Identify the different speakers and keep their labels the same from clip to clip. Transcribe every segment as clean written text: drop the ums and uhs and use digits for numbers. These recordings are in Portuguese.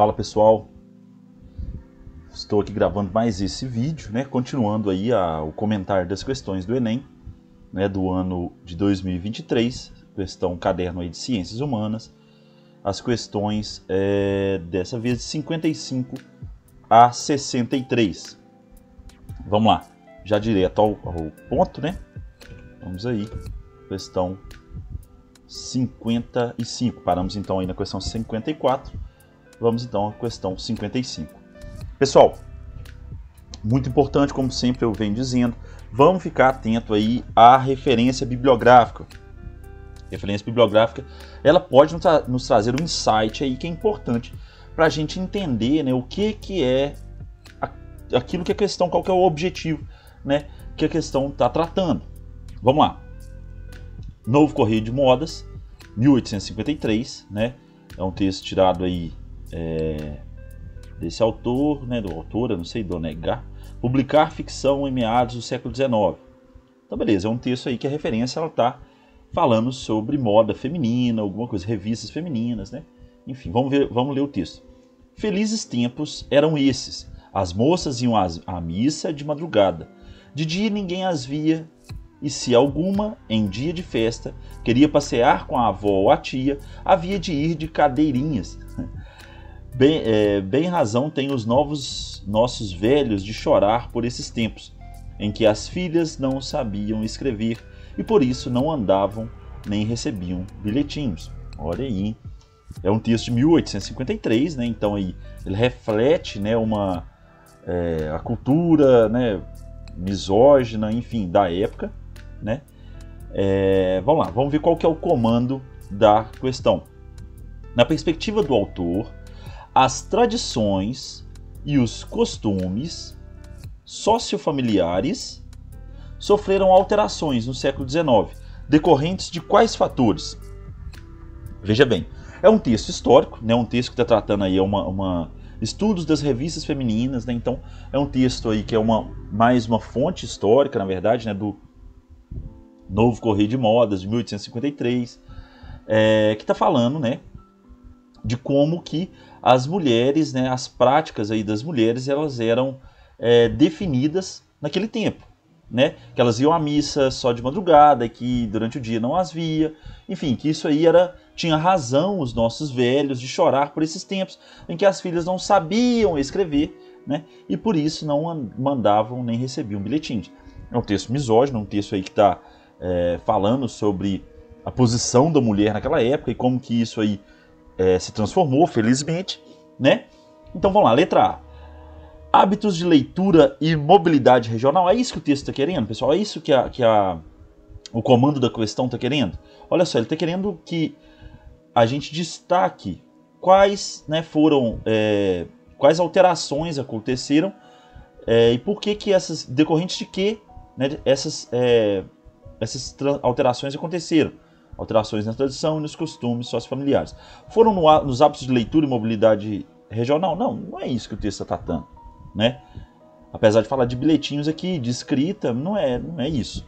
Speaker 1: Fala pessoal, estou aqui gravando mais esse vídeo, né? Continuando aí o comentário das questões do Enem, né? Do ano de 2023, questão caderno aí de Ciências Humanas, as questões dessa vez de 55 a 63. Vamos lá, já direto ao ponto, né? Vamos aí, questão 55, paramos então aí na questão 54, vamos então à questão 55. Pessoal, muito importante, como sempre eu venho dizendo, vamos ficar atento aí à referência bibliográfica. Referência bibliográfica, ela pode nos trazer um insight aí que é importante para a gente entender, né, o que é aquilo que a questão, qual que é o objetivo, né, que a questão está tratando. Vamos lá. Novo Correio de Modas, 1853, né, é um texto tirado aí desse autor, né, do autora, não sei, Donegar, publicar ficção em meados do século XIX. Então, beleza, é um texto aí que a referência ela está falando sobre moda feminina, alguma coisa, revistas femininas, né? Enfim, vamos ler o texto. Felizes tempos eram esses. As moças iam à missa de madrugada. De dia ninguém as via, e se alguma, em dia de festa, queria passear com a avó ou a tia, havia de ir de cadeirinhas. Bem razão têm os nossos velhos de chorar por esses tempos, em que as filhas não sabiam escrever e por isso não andavam nem recebiam bilhetinhos. Olha aí, é um texto de 1853, né? Então aí ele reflete, né, a cultura, né, misógina, enfim, da época, né? Vamos lá, vamos ver qual que é o comando da questão. Na perspectiva do autor, as tradições e os costumes sociofamiliares sofreram alterações no século XIX, decorrentes de quais fatores? Veja bem, é um texto histórico, né, um texto que está tratando aí estudos das revistas femininas, né, então é um texto aí que é mais uma fonte histórica, na verdade, né, do Novo Correio de Modas, de 1853, que está falando, né, de como que as mulheres, né, as práticas aí das mulheres, elas eram definidas naquele tempo, né, que elas iam à missa só de madrugada e que durante o dia não as via, enfim, que isso aí tinha razão os nossos velhos de chorar por esses tempos em que as filhas não sabiam escrever, né, e por isso não mandavam nem recebiam bilhetinhos. É um texto misógino, um texto aí que está falando sobre a posição da mulher naquela época e como que isso aí se transformou, felizmente, né? Então vamos lá, letra A. Hábitos de leitura e mobilidade regional. É isso que o texto está querendo, pessoal? É isso que o comando da questão está querendo? Olha só, ele está querendo que a gente destaque quais, né, foram, quais alterações aconteceram e por que essas, decorrentes de que, né, essas alterações aconteceram. Alterações na tradição e nos costumes sociofamiliares. Foram nos hábitos de leitura e mobilidade regional? Não é isso que o texto está tratando, né? Apesar de falar de bilhetinhos aqui, de escrita, não é isso.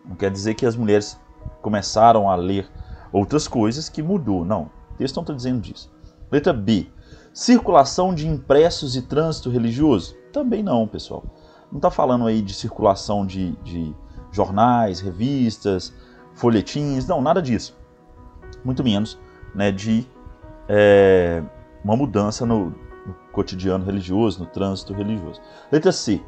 Speaker 1: Não quer dizer que as mulheres começaram a ler outras coisas que mudou, não. O texto não está dizendo disso. Letra B. Circulação de impressos e trânsito religioso? Também não, pessoal. Não está falando aí de circulação de jornais, revistas, folhetins, não, nada disso. Muito menos, né, de uma mudança no cotidiano religioso, no trânsito religioso. Letra C.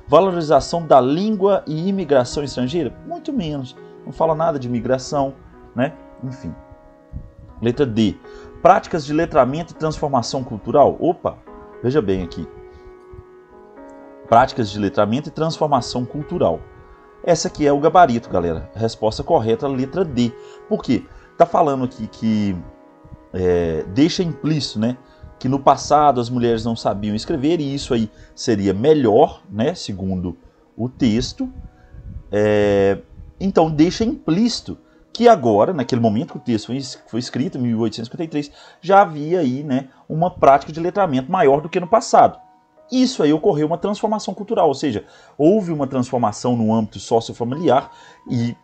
Speaker 1: Valorização da língua e imigração estrangeira? Muito menos. Não fala nada de imigração, né? Enfim. Letra D. Práticas de letramento e transformação cultural? Opa, veja bem aqui. Práticas de letramento e transformação cultural. Essa aqui é o gabarito, galera. A resposta correta é a letra D. Por quê? Está falando aqui que deixa implícito, né, que no passado as mulheres não sabiam escrever e isso aí seria melhor, né, segundo o texto. Então deixa implícito que agora, naquele momento que o texto foi escrito, em 1853, já havia aí, né, uma prática de letramento maior do que no passado. Isso aí ocorreu uma transformação cultural, ou seja, houve uma transformação no âmbito sociofamiliar e,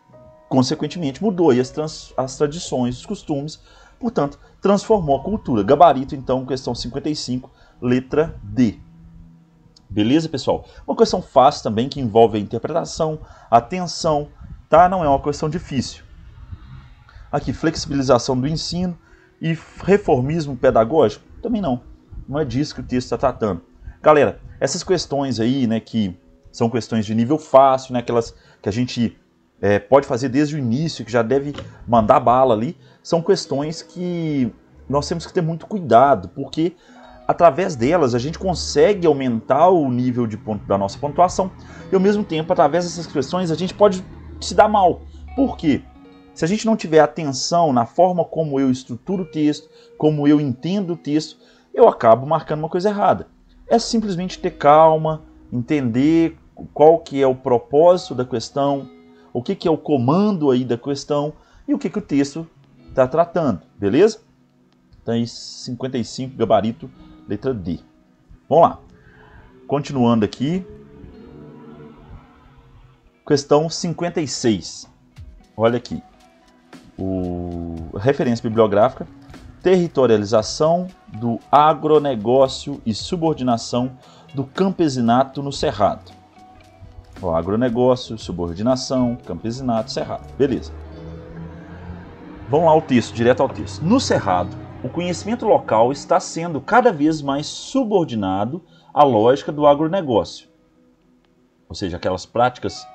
Speaker 1: consequentemente, mudou aí as tradições, os costumes. Portanto, transformou a cultura. Gabarito, então, questão 55, letra D. Beleza, pessoal? Uma questão fácil também, que envolve a interpretação, a atenção, tá? Não é uma questão difícil. Aqui, flexibilização do ensino e reformismo pedagógico? Também não. Não é disso que o texto está tratando. Galera, essas questões aí, né, que são questões de nível fácil, né, aquelas que a gente pode fazer desde o início, que já deve mandar bala ali, são questões que nós temos que ter muito cuidado, porque através delas a gente consegue aumentar o nível da nossa pontuação e ao mesmo tempo, através dessas questões, a gente pode se dar mal. Por quê? Se a gente não tiver atenção na forma como eu estruturo o texto, como eu entendo o texto, eu acabo marcando uma coisa errada. É simplesmente ter calma, entender qual que é o propósito da questão, o que é o comando aí da questão e o que o texto está tratando, beleza? Então aí 55, gabarito, letra D. Vamos lá. Continuando aqui. Questão 56. Olha aqui. Referência bibliográfica. Territorialização do agronegócio e subordinação do campesinato no Cerrado. Agronegócio, subordinação, campesinato, Cerrado. Beleza. Vamos lá ao texto, direto ao texto. No Cerrado, o conhecimento local está sendo cada vez mais subordinado à lógica do agronegócio. Ou seja, aquelas práticas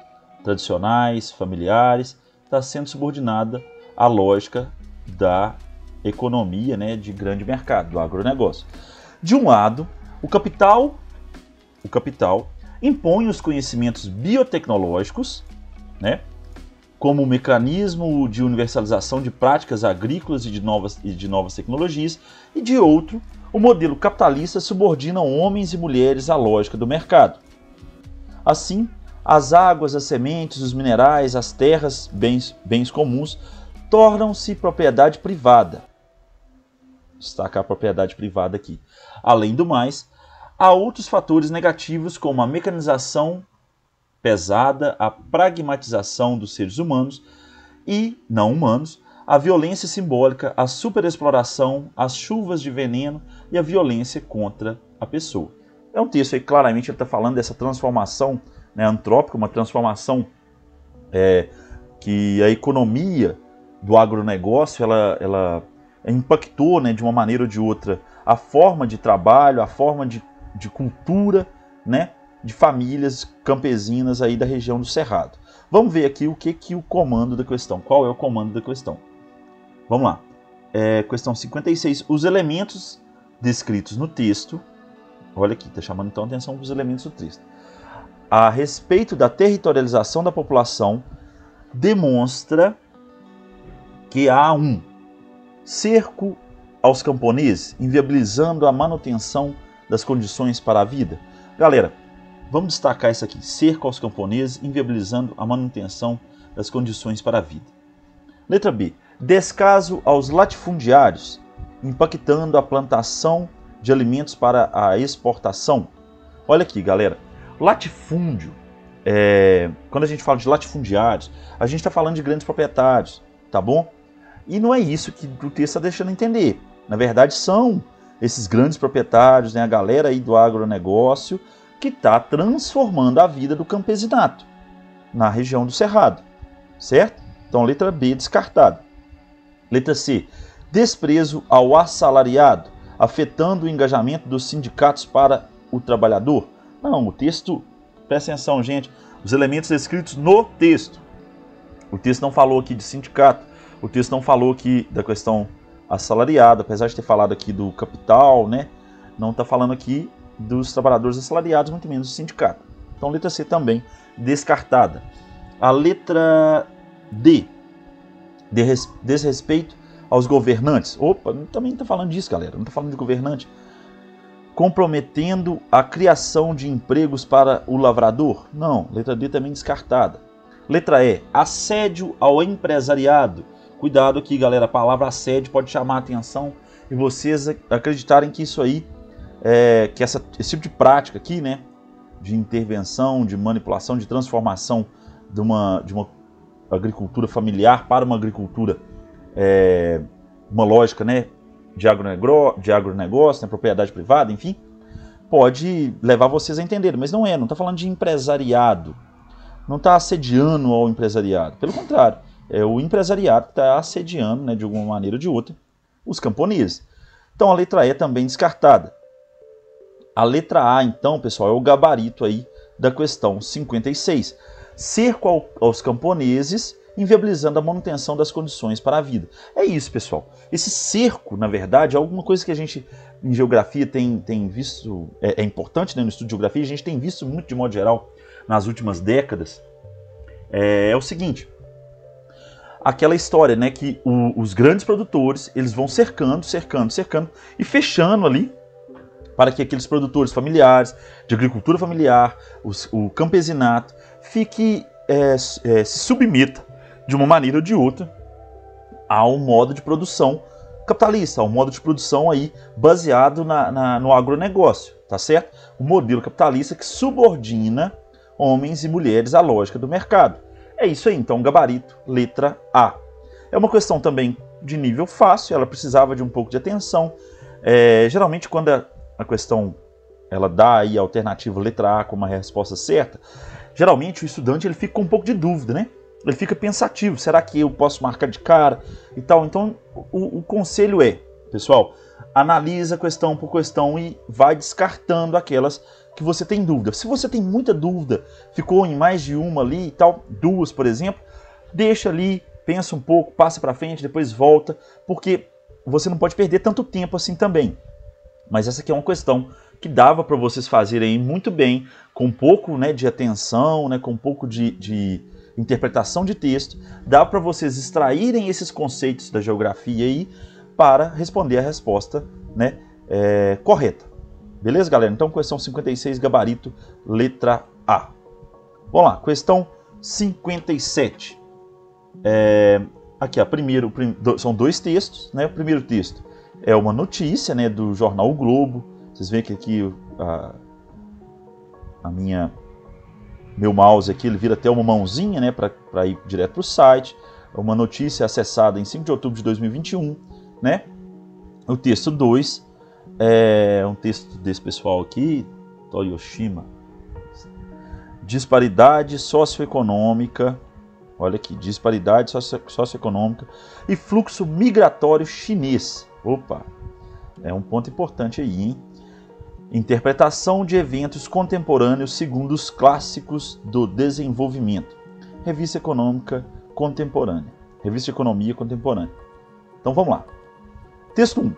Speaker 1: tradicionais, familiares, está sendo subordinada à lógica da economia, né, de grande mercado, do agronegócio. De um lado, o capital impõe os conhecimentos biotecnológicos, né, como o mecanismo de universalização de práticas agrícolas e de novas tecnologias, e de outro, o modelo capitalista subordina homens e mulheres à lógica do mercado. Assim, as águas, as sementes, os minerais, as terras, bens comuns, tornam-se propriedade privada. Destacar a propriedade privada aqui. Além do mais, há outros fatores negativos como a mecanização pesada, a pragmatização dos seres humanos e não humanos, a violência simbólica, a superexploração, as chuvas de veneno e a violência contra a pessoa. É um texto aí, claramente, ele está falando dessa transformação, né, antrópica, uma transformação que a economia do agronegócio ela impactou, né, de uma maneira ou de outra a forma de trabalho, a forma de cultura, né, de famílias campesinas aí da região do Cerrado. Vamos ver aqui o que o comando da questão. Qual é o comando da questão? Vamos lá. Questão 56. Os elementos descritos no texto, olha aqui, está chamando então a atenção para os elementos do texto. A respeito da territorialização da população, demonstra que há um cerco aos camponeses, inviabilizando a manutenção das condições para a vida. Galera, vamos destacar isso aqui. Cerco aos camponeses, inviabilizando a manutenção das condições para a vida. Letra B. Descaso aos latifundiários, impactando a plantação de alimentos para a exportação. Olha aqui, galera. Latifúndio, quando a gente fala de latifundiários, a gente está falando de grandes proprietários, tá bom? E não é isso que o texto está deixando entender. Na verdade, são esses grandes proprietários, né, a galera aí do agronegócio, que está transformando a vida do campesinato na região do Cerrado, certo? Então, letra B descartada. Letra C. Desprezo ao assalariado, afetando o engajamento dos sindicatos para o trabalhador. Não, o texto, presta atenção, gente, os elementos descritos no texto. O texto não falou aqui de sindicato, o texto não falou aqui da questão assalariada, apesar de ter falado aqui do capital, né? Não está falando aqui dos trabalhadores assalariados, muito menos do sindicato. Então, letra C também descartada. A letra D, desrespeito aos governantes. Opa, também não está falando disso, galera, não está falando de governante. Comprometendo a criação de empregos para o lavrador? Não, letra D também descartada. Letra E, assédio ao empresariado. Cuidado aqui, galera, a palavra assédio pode chamar a atenção e vocês acreditarem que isso aí, que esse tipo de prática aqui, né, de intervenção, de manipulação, de transformação de uma agricultura familiar para uma agricultura, uma lógica, né, de agronegócio, né, propriedade privada, enfim, pode levar vocês a entenderem, mas não está falando de empresariado, não está assediando ao empresariado, pelo contrário, é o empresariado que está assediando, né, de alguma maneira ou de outra, os camponeses. Então a letra E é também descartada. A letra A, então, pessoal, é o gabarito aí da questão 56. Cerco aos camponeses, inviabilizando a manutenção das condições para a vida. É isso, pessoal. Esse cerco, na verdade, é alguma coisa que a gente, em geografia, tem visto, é importante, né, no estudo de geografia, a gente tem visto muito, de modo geral, nas últimas décadas, é o seguinte, aquela história, né, que os grandes produtores, eles vão cercando e fechando ali, para que aqueles produtores familiares, de agricultura familiar, o campesinato, se submeta, de uma maneira ou de outra, ao modo de produção capitalista, ao modo de produção aí baseado no agronegócio, tá certo? O modelo capitalista que subordina homens e mulheres à lógica do mercado. É isso aí, então, gabarito, letra A. É uma questão também de nível fácil, ela precisava de um pouco de atenção. Geralmente, quando a questão ela dá aí a alternativa letra A como a resposta certa, geralmente o estudante ele fica com um pouco de dúvida, né? Ele fica pensativo, será que eu posso marcar de cara e tal? Então, o conselho é, pessoal, analisa questão por questão e vai descartando aquelas que você tem dúvida. Se você tem muita dúvida, ficou em mais de uma ali e tal, duas, por exemplo, deixa ali, pensa um pouco, passa para frente, depois volta, porque você não pode perder tanto tempo assim também. Mas essa aqui é uma questão que dava para vocês fazerem muito bem, com um pouco, né, de atenção, né, com um pouco de interpretação de texto, dá para vocês extraírem esses conceitos da geografia aí para responder a resposta, né, correta. Beleza, galera? Então, questão 56, gabarito, letra A. Vamos lá, questão 57. Aqui, são dois textos, né? O primeiro texto é uma notícia, né, do jornal O Globo. Vocês veem que aqui meu mouse aqui, ele vira até uma mãozinha, né, para ir direto para o site. É uma notícia acessada em 5 de outubro de 2021, né? O texto 2 é um texto desse pessoal aqui, Toyoshima. Disparidade socioeconômica, olha aqui, disparidade socioeconômica e fluxo migratório chinês. Opa, é um ponto importante aí, hein? Interpretação de eventos contemporâneos segundo os clássicos do desenvolvimento. Revista Econômica Contemporânea. Revista de Economia Contemporânea. Então vamos lá. Texto 1.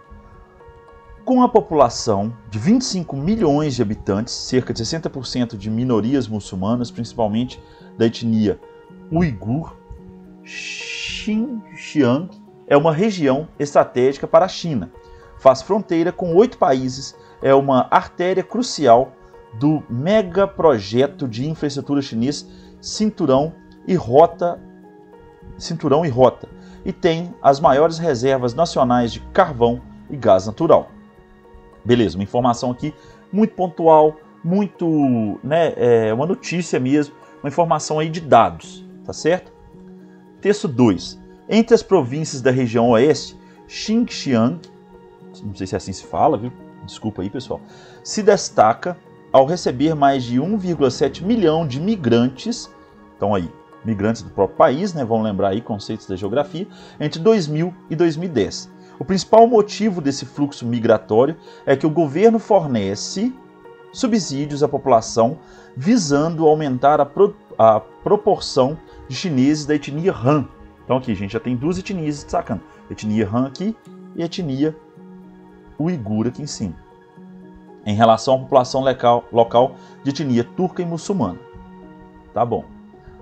Speaker 1: Com a população de 25 milhões de habitantes, cerca de 60% de minorias muçulmanas, principalmente da etnia uigur, Xinjiang é uma região estratégica para a China. Faz fronteira com 8 países, é uma artéria crucial do megaprojeto de infraestrutura chinês Cinturão e Rota, e tem as maiores reservas nacionais de carvão e gás natural. Beleza, uma informação aqui muito pontual, muito, né, uma notícia mesmo, uma informação aí de dados, tá certo? Texto 2. Entre as províncias da região oeste, Xinjiang, não sei se assim se fala, viu? Desculpa aí, pessoal, se destaca ao receber mais de 1,7 milhão de migrantes, então aí, migrantes do próprio país, né, vão lembrar aí conceitos da geografia, entre 2000 e 2010. O principal motivo desse fluxo migratório é que o governo fornece subsídios à população visando aumentar a proporção de chineses da etnia Han. Então aqui, gente, já tem duas etnias destacando. Etnia Han aqui e etnia uigur aqui em cima. Em relação à população local de etnia turca e muçulmana. Tá bom.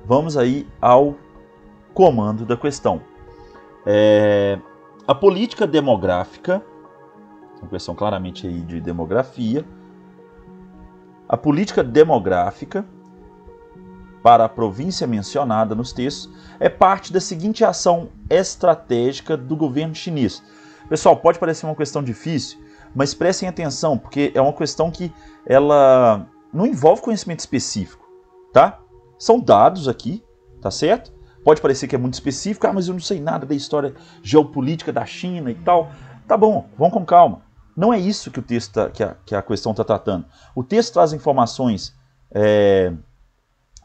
Speaker 1: Vamos aí ao comando da questão. A política demográfica, uma questão claramente aí de demografia. A política demográfica para a província mencionada nos textos é parte da seguinte ação estratégica do governo chinês. Pessoal, pode parecer uma questão difícil, mas prestem atenção, porque é uma questão que ela não envolve conhecimento específico, tá? São dados aqui, tá certo? Pode parecer que é muito específico, mas eu não sei nada da história geopolítica da China e tal. Tá bom, vamos com calma. Não é isso que o texto que a questão está tratando. O texto traz informações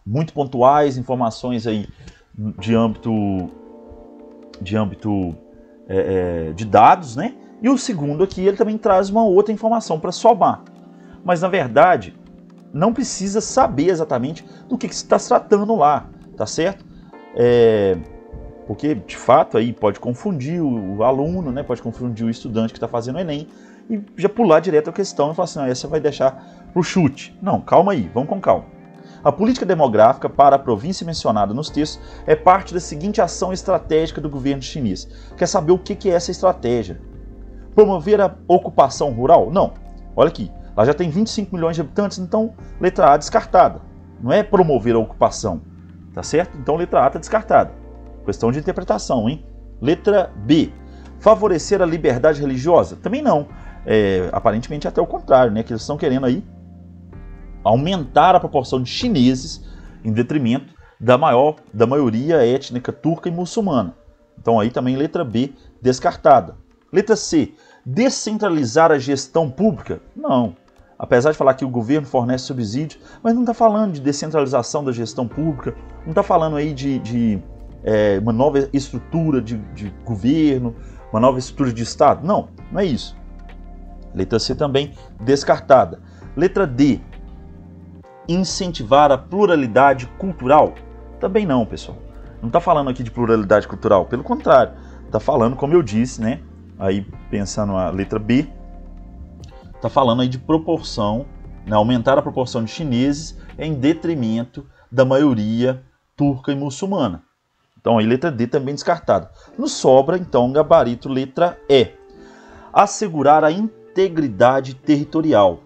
Speaker 1: muito pontuais, informações aí de âmbito de dados, né? E o segundo aqui, ele também traz uma outra informação para somar. Mas, na verdade, não precisa saber exatamente do que se está tratando lá, tá certo? Porque, de fato, aí pode confundir o aluno, né? Pode confundir o estudante que está fazendo o Enem e já pular direto a questão e falar assim, essa vai deixar pro chute. Não, calma aí, vamos com calma. A política demográfica para a província mencionada nos textos é parte da seguinte ação estratégica do governo chinês. Quer saber o que é essa estratégia? Promover a ocupação rural? Não. Olha aqui, lá já tem 25 milhões de habitantes, então letra A descartada. Não é promover a ocupação, tá certo? Então letra A está descartada. Questão de interpretação, hein? Letra B. Favorecer a liberdade religiosa? Também não. Aparentemente até o contrário, né? Que eles estão querendo aí aumentar a proporção de chineses em detrimento da maioria étnica turca e muçulmana. Então aí também letra B descartada. Letra C. Descentralizar a gestão pública? Não. Apesar de falar que o governo fornece subsídios, mas não está falando de descentralização da gestão pública, não está falando aí de uma nova estrutura de governo, uma nova estrutura de Estado. Não, não é isso. Letra C também descartada. Letra D. Incentivar a pluralidade cultural? Também não, pessoal. Não está falando aqui de pluralidade cultural, pelo contrário. Está falando, como eu disse, né? Aí pensando a letra B, está falando aí de proporção, né, aumentar a proporção de chineses em detrimento da maioria turca e muçulmana. Então aí letra D também descartada. Nos sobra então gabarito letra E. Assegurar a integridade territorial.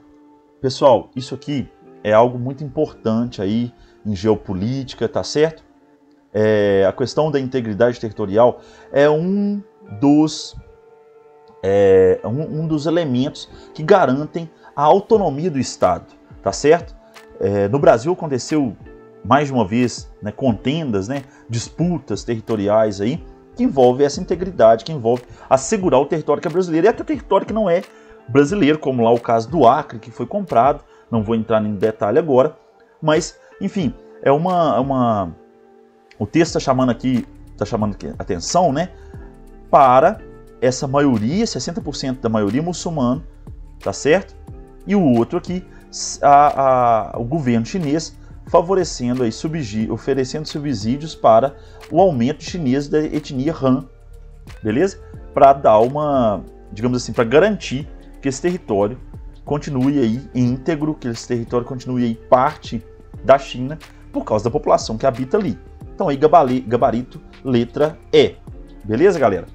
Speaker 1: Pessoal, isso aqui é algo muito importante aí em geopolítica, tá certo? A questão da integridade territorial é um dos elementos que garantem a autonomia do Estado, tá certo? No Brasil aconteceu mais de uma vez, né, contendas, né, disputas territoriais aí, que envolve essa integridade, que envolve assegurar o território que é brasileiro e até o território que não é brasileiro, como lá o caso do Acre, que foi comprado. Não vou entrar em detalhe agora, mas, enfim, o texto está chamando aqui atenção, né, para essa maioria, 60% da maioria muçulmana, tá certo? E o outro aqui, o governo chinês favorecendo aí oferecendo subsídios para o aumento chinês da etnia Han, beleza? Para dar digamos assim, para garantir que esse território continue aí íntegro, que esse território continue aí parte da China por causa da população que habita ali. Então aí gabarito letra E. Beleza, galera?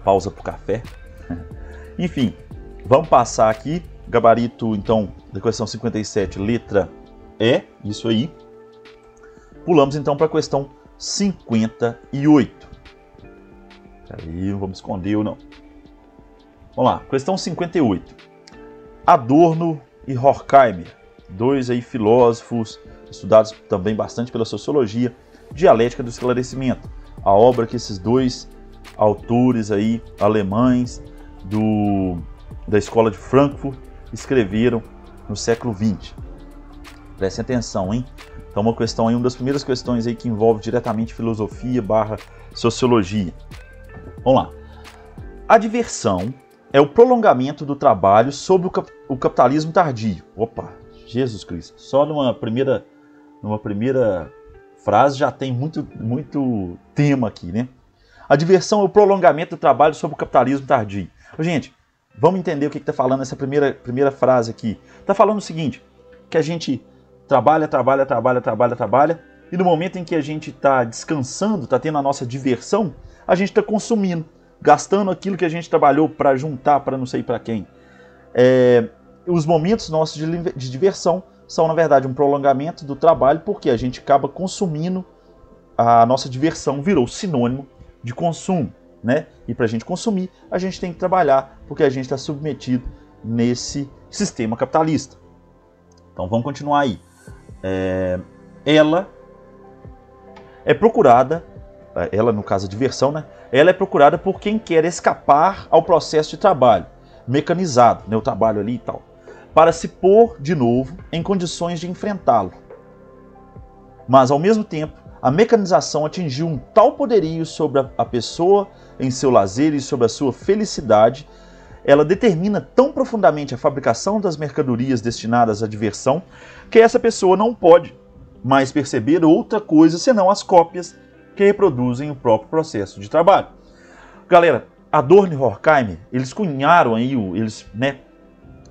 Speaker 1: Pausa pro café. Enfim, vamos passar aqui. Gabarito, então, da questão 57, letra E. Isso aí. Pulamos, então, para a questão 58. Aí, não vamos esconder ou não. Vamos lá. Questão 58. Adorno e Horkheimer. Dois aí filósofos, estudados também bastante pela sociologia, dialética do esclarecimento. A obra que esses dois autores aí, alemães da escola de Frankfurt, escreveram no século XX. Prestem atenção, hein? Então uma questão aí, uma das primeiras questões aí que envolve diretamente filosofia / sociologia. Vamos lá. A diversão é o prolongamento do trabalho sob o capitalismo tardio. Opa, Jesus Cristo. Só numa primeira frase já tem muito tema aqui, né? A diversão é o prolongamento do trabalho sob o capitalismo tardio. Gente, vamos entender o que está falando essa primeira frase aqui. Está falando o seguinte, que a gente trabalha, e no momento em que a gente está descansando, está tendo a nossa diversão, a gente está consumindo, gastando aquilo que a gente trabalhou para juntar para não sei para quem. Os momentos nossos de diversão são, na verdade, um prolongamento do trabalho, porque a gente acaba consumindo, a nossa diversão virou sinônimo de consumo, né? E para a gente consumir, a gente tem que trabalhar, porque a gente está submetido nesse sistema capitalista. Então vamos continuar aí. Ela é procurada ela no caso a diversão, né? Ela é procurada por quem quer escapar ao processo de trabalho mecanizado, né? O trabalho ali e tal, para se pôr de novo em condições de enfrentá-lo. Mas ao mesmo tempo, a mecanização atingiu um tal poderio sobre a pessoa em seu lazer e sobre a sua felicidade. Ela determina tão profundamente a fabricação das mercadorias destinadas à diversão que essa pessoa não pode mais perceber outra coisa senão as cópias que reproduzem o próprio processo de trabalho. Galera, Adorno e Horkheimer, eles cunharam aí, eles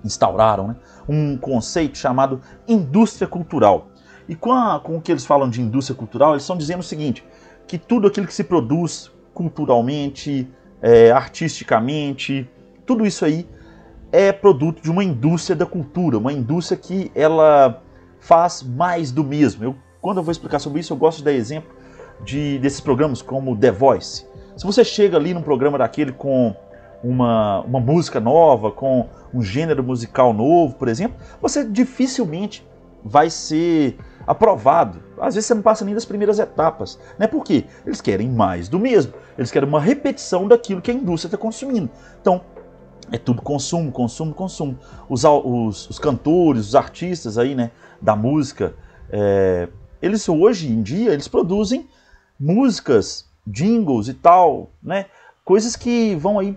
Speaker 1: instauraram um conceito chamado indústria cultural. E com o que eles falam de indústria cultural, eles estão dizendo o seguinte, que tudo aquilo que se produz culturalmente, artisticamente, tudo isso aí é produto de uma indústria da cultura, uma indústria que ela faz mais do mesmo. Quando eu vou explicar sobre isso, eu gosto de dar exemplo desses programas como The Voice. Se você chega ali num programa daquele com uma música nova, com um gênero musical novo, por exemplo, você dificilmente vai ser aprovado. Às vezes você não passa nem das primeiras etapas. Né? Por quê? Eles querem mais do mesmo. Eles querem uma repetição daquilo que a indústria está consumindo. Então, é tudo consumo, consumo, consumo. Os cantores, os artistas aí, né, da música, eles hoje em dia eles produzem músicas, jingles e tal, né, coisas que vão aí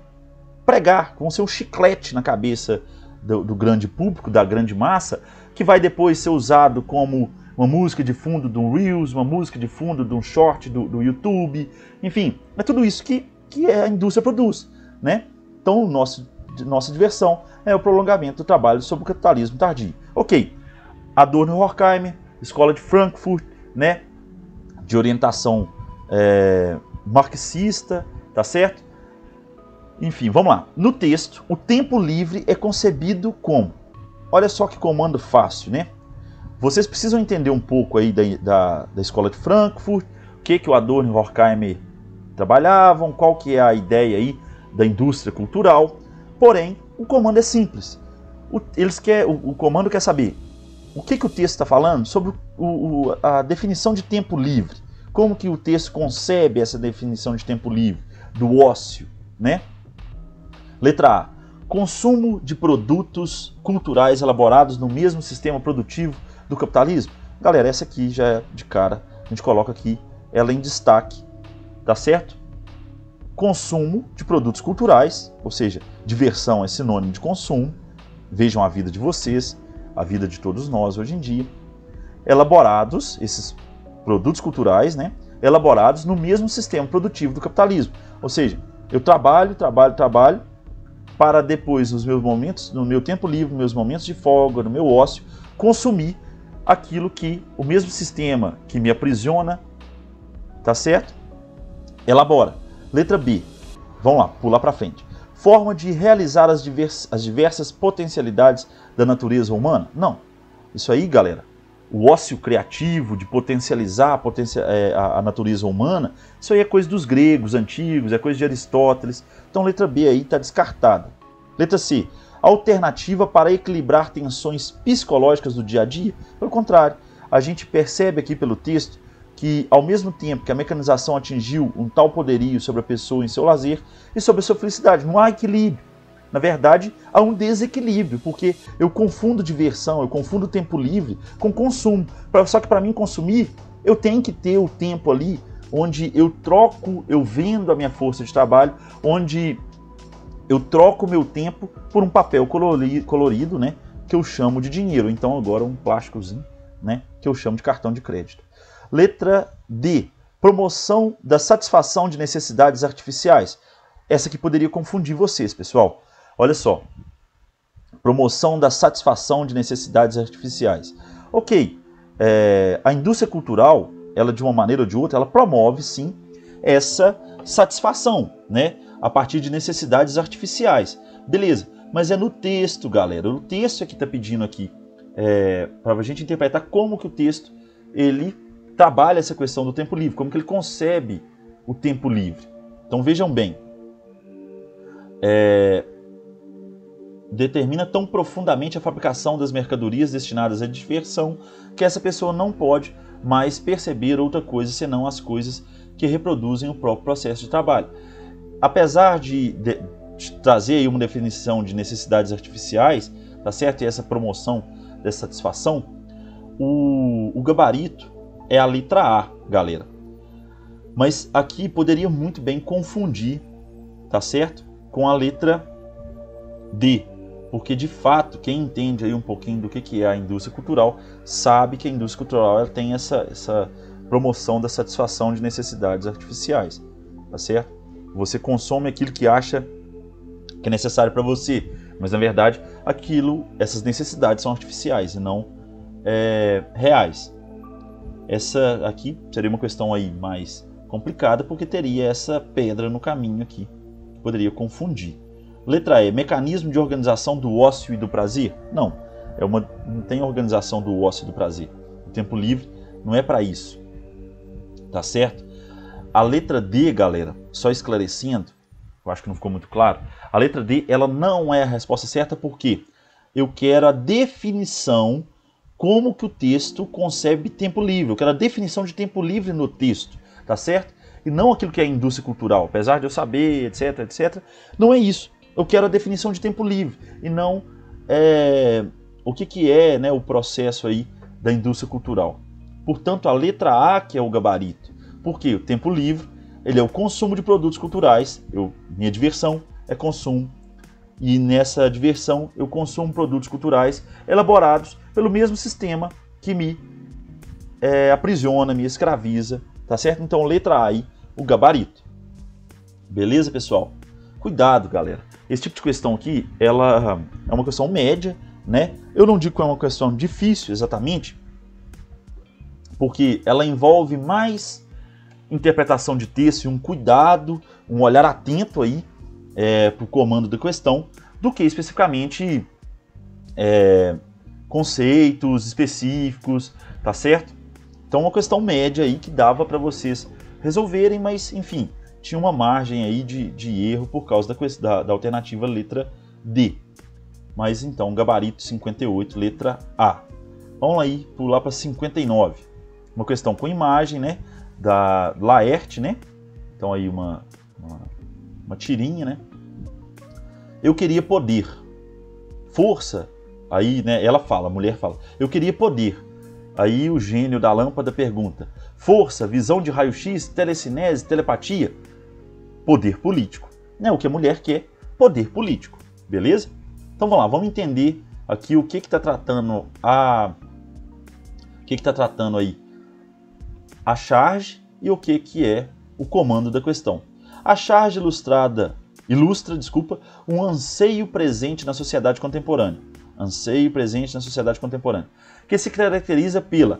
Speaker 1: pregar, vão ser um chiclete na cabeça do grande público, da grande massa, que vai depois ser usado como uma música de fundo de um Reels, uma música de fundo de um short do YouTube, enfim, é tudo isso que a indústria produz, né? Então, nossa diversão é o prolongamento do trabalho sobre o capitalismo tardio. Ok, Adorno e Horkheimer, Escola de Frankfurt, né? De orientação marxista, tá certo? Enfim, vamos lá. No texto, o tempo livre é concebido como... Olha só que comando fácil, né? Vocês precisam entender um pouco aí da Escola de Frankfurt, o que o Adorno e Horkheimer trabalhavam, qual que é a ideia aí da indústria cultural. Porém, o comando é simples. O comando quer saber o que o texto está falando sobre a definição de tempo livre. Como que o texto concebe essa definição de tempo livre, do ócio, né? Letra A. Consumo de produtos culturais elaborados no mesmo sistema produtivo do capitalismo. Galera, essa aqui já é de cara, a gente coloca aqui ela em destaque, tá certo? Consumo de produtos culturais, ou seja, diversão é sinônimo de consumo. Vejam a vida de vocês, a vida de todos nós hoje em dia. Elaborados, esses produtos culturais, né? Elaborados no mesmo sistema produtivo do capitalismo. Ou seja, eu trabalho para depois, nos meus momentos, no meu tempo livre, nos meus momentos de folga, no meu ócio, consumir aquilo que o mesmo sistema que me aprisiona, tá certo? Elabora. Letra B. Vamos lá, pular para frente. Forma de realizar as diversas potencialidades da natureza humana? Não. Isso aí, galera, o ócio criativo de potencializar a natureza humana, isso aí é coisa dos gregos antigos, é coisa de Aristóteles. Então, letra B aí está descartada. Letra C. Alternativa para equilibrar tensões psicológicas do dia a dia? Pelo contrário, a gente percebe aqui pelo texto que, ao mesmo tempo que a mecanização atingiu um tal poderio sobre a pessoa em seu lazer e sobre a sua felicidade, não há equilíbrio. Na verdade, há um desequilíbrio, porque eu confundo diversão, eu confundo tempo livre com consumo. Só que para mim consumir, eu tenho que ter o tempo ali onde eu vendo a minha força de trabalho, onde eu troco o meu tempo por um papel colorido, né, que eu chamo de dinheiro. Então agora um plásticozinho, né, que eu chamo de cartão de crédito. Letra D. Promoção da satisfação de necessidades artificiais. Essa aqui poderia confundir vocês, pessoal. Olha só. Promoção da satisfação de necessidades artificiais. Ok. A indústria cultural, ela de uma maneira ou de outra, ela promove sim essa satisfação, né? A partir de necessidades artificiais. Beleza. Mas é no texto, galera. O texto é que está pedindo aqui para a gente interpretar como que o texto ele trabalha essa questão do tempo livre, como que ele concebe o tempo livre. Então vejam bem, determina tão profundamente a fabricação das mercadorias destinadas à diversão que essa pessoa não pode mais perceber outra coisa senão as coisas que reproduzem o próprio processo de trabalho. Apesar de trazer aí uma definição de necessidades artificiais, tá certo? E essa promoção dessa satisfação, o gabarito é a letra A, galera. Mas aqui poderia muito bem confundir, tá certo? Com a letra D, porque de fato quem entende aí um pouquinho do que é a indústria cultural sabe que a indústria cultural ela tem essa promoção da satisfação de necessidades artificiais, tá certo? Você consome aquilo que acha que é necessário para você, mas na verdade essas necessidades são artificiais e não reais. Essa aqui seria uma questão aí mais complicada porque teria essa pedra no caminho aqui que poderia confundir. Letra E, mecanismo de organização do ócio e do prazer? Não, não tem organização do ócio e do prazer. O tempo livre não é para isso, tá certo? A letra D, galera, só esclarecendo, eu acho que não ficou muito claro, a letra D ela não é a resposta certa porque eu quero a definição como que o texto concebe tempo livre, eu quero a definição de tempo livre no texto, tá certo? E não aquilo que é indústria cultural, apesar de eu saber, etc, etc, não é isso. Eu quero a definição de tempo livre e não o que é, né, o processo aí da indústria cultural. Portanto, a letra A que é o gabarito. Porque o tempo livre ele é o consumo de produtos culturais, minha diversão é consumo, e nessa diversão eu consumo produtos culturais elaborados pelo mesmo sistema que me aprisiona, me escraviza, tá certo? Então, letra A aí, o gabarito. Beleza, pessoal? Cuidado, galera. Esse tipo de questão aqui, ela é uma questão média, né? Eu não digo que é uma questão difícil exatamente, porque ela envolve mais interpretação de texto e um cuidado, um olhar atento aí para o comando da questão, do que especificamente conceitos específicos, tá certo? Então uma questão média aí que dava para vocês resolverem, mas enfim, tinha uma margem aí de erro por causa da alternativa letra D. Mas então, gabarito 58, letra A. Vamos aí pular para 59. Uma questão com imagem, né? Da Laerte, né? Então aí uma tirinha, né? Eu queria poder. Força. Aí, né? Ela fala, a mulher fala. Eu queria poder. Aí o gênio da lâmpada pergunta. Força, visão de raio-x, telecinese, telepatia. Poder político. Né? O que a mulher quer? Poder político. Beleza? Então vamos lá, vamos entender aqui o que está tratando aí a charge e o que é o comando da questão. A charge ilustra um anseio presente na sociedade contemporânea. Anseio presente na sociedade contemporânea. Que se caracteriza pela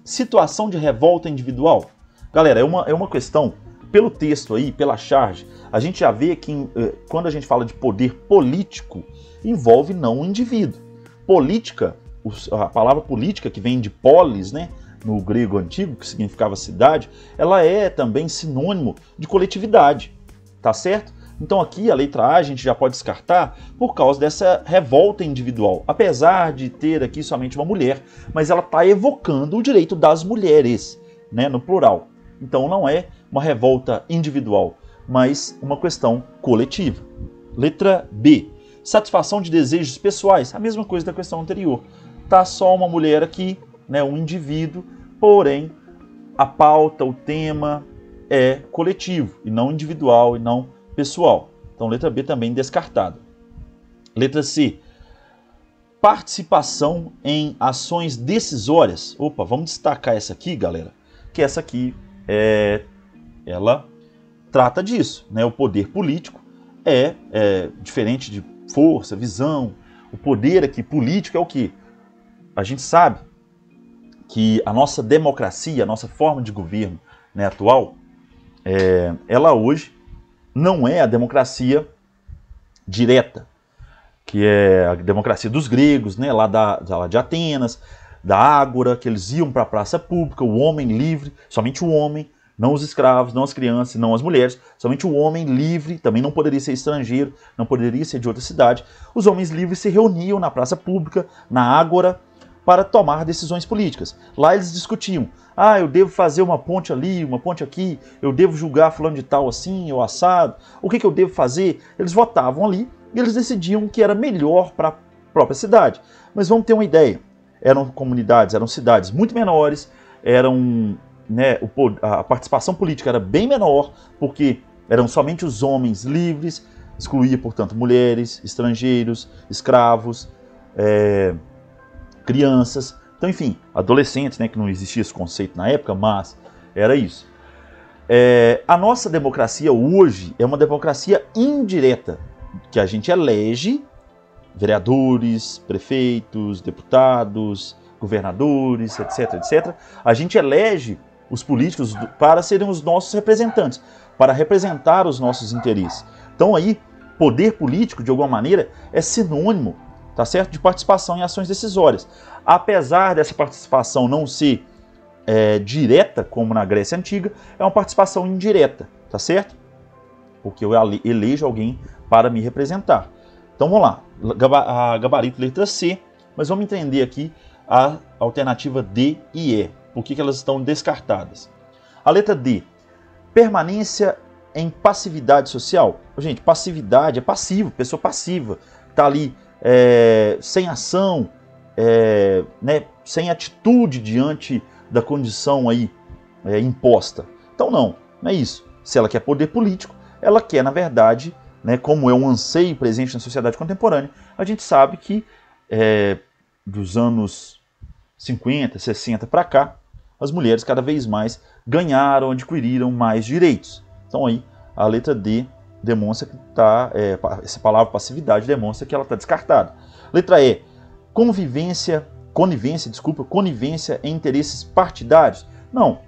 Speaker 1: situação de revolta individual. Galera, é uma questão, pelo texto aí, pela charge, a gente já vê que quando a gente fala de poder político, envolve não o indivíduo. Política, a palavra política que vem de polis, né? No grego antigo, que significava cidade, ela é também sinônimo de coletividade, tá certo? Então aqui a letra A a gente já pode descartar por causa dessa revolta individual, apesar de ter aqui somente uma mulher, mas ela está evocando o direito das mulheres, né, no plural. Então não é uma revolta individual, mas uma questão coletiva. Letra B, satisfação de desejos pessoais, a mesma coisa da questão anterior. Tá só uma mulher aqui, né, um indivíduo, porém a pauta, o tema é coletivo e não individual e não pessoal. Então letra B também descartada. Letra C, participação em ações decisórias. Opa, vamos destacar essa aqui, galera, que essa aqui ela trata disso, né? O poder político é diferente de força, visão. O poder aqui político é o que? A gente sabe que a nossa democracia, a nossa forma de governo, né, atual, ela hoje não é a democracia direta, que é a democracia dos gregos, né, lá de Atenas, da Ágora, que eles iam para a praça pública, o homem livre, somente o homem, não os escravos, não as crianças, não as mulheres, somente o homem livre, também não poderia ser estrangeiro, não poderia ser de outra cidade. Os homens livres se reuniam na praça pública, na Ágora, para tomar decisões políticas. Lá eles discutiam, eu devo fazer uma ponte ali, uma ponte aqui, eu devo julgar fulano de tal assim ou assado, o que eu devo fazer? Eles votavam ali e eles decidiam o que era melhor para a própria cidade. Mas vamos ter uma ideia, eram comunidades, eram cidades muito menores, a participação política era bem menor, porque eram somente os homens livres, excluía, portanto, mulheres, estrangeiros, escravos, crianças, então, enfim, adolescentes, que não existia esse conceito na época, mas era isso. A nossa democracia hoje é uma democracia indireta, que a gente elege vereadores, prefeitos, deputados, governadores, etc, etc. A gente elege os políticos para serem os nossos representantes, para representar os nossos interesses. Então aí, poder político, de alguma maneira, é sinônimo, tá certo, de participação em ações decisórias. Apesar dessa participação não ser direta, como na Grécia Antiga, é uma participação indireta, tá certo? Porque eu elejo alguém para me representar. Então vamos lá, a gabarito letra C, mas vamos entender aqui a alternativa D e E. Por que elas estão descartadas? A letra D, permanência em passividade social. Gente, passividade é passivo, pessoa passiva, está ali sem ação, sem atitude diante da condição aí imposta. Então não é isso. Se ela quer poder político, ela quer, na verdade, como é um anseio presente na sociedade contemporânea, a gente sabe que dos anos 50, 60 para cá, as mulheres cada vez mais ganharam, adquiriram mais direitos. Então aí a letra D demonstra que essa palavra passividade demonstra que ela está descartada. Letra E, conivência em interesses partidários. Não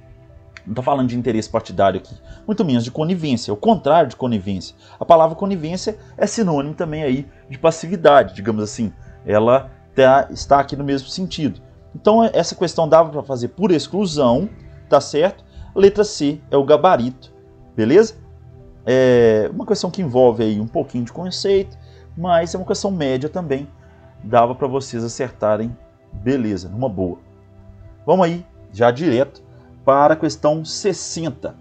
Speaker 1: estou falando de interesse partidário aqui, muito menos de conivência, é o contrário de conivência. A palavra conivência é sinônimo também aí de passividade, digamos assim. Ela está aqui no mesmo sentido. Então essa questão dava para fazer por exclusão, tá certo? Letra C é o gabarito, beleza? É uma questão que envolve aí um pouquinho de conceito, mas é uma questão média também. Dava para vocês acertarem, beleza, numa boa. Vamos aí, já direto, para a questão 60.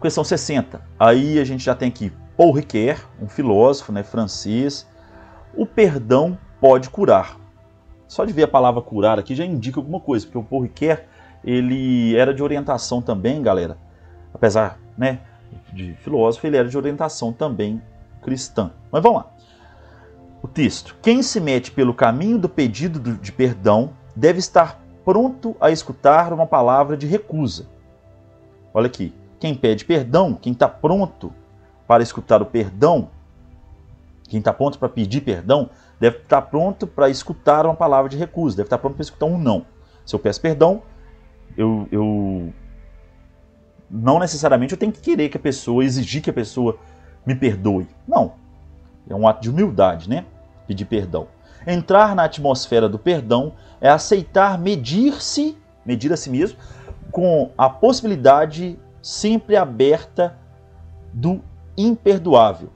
Speaker 1: Questão 60. Aí a gente já tem aqui Paul Ricoeur, um filósofo francês. O perdão pode curar. Só de ver a palavra curar aqui já indica alguma coisa, porque o Paul Ricoeur, ele era de orientação também, galera. Apesar de filósofo, ele era de orientação também cristã. Mas vamos lá. O texto. Quem se mete pelo caminho do pedido de perdão deve estar pronto a escutar uma palavra de recusa. Olha aqui. Quem pede perdão, quem está pronto para escutar o perdão, quem está pronto para pedir perdão, deve estar pronto para escutar uma palavra de recusa, deve estar pronto para escutar um não. Se eu peço perdão, eu não necessariamente eu tenho que querer que a pessoa, exigir que a pessoa me perdoe. Não. É um ato de humildade, pedir perdão. Entrar na atmosfera do perdão é aceitar medir a si mesmo com a possibilidade sempre aberta do imperdoável.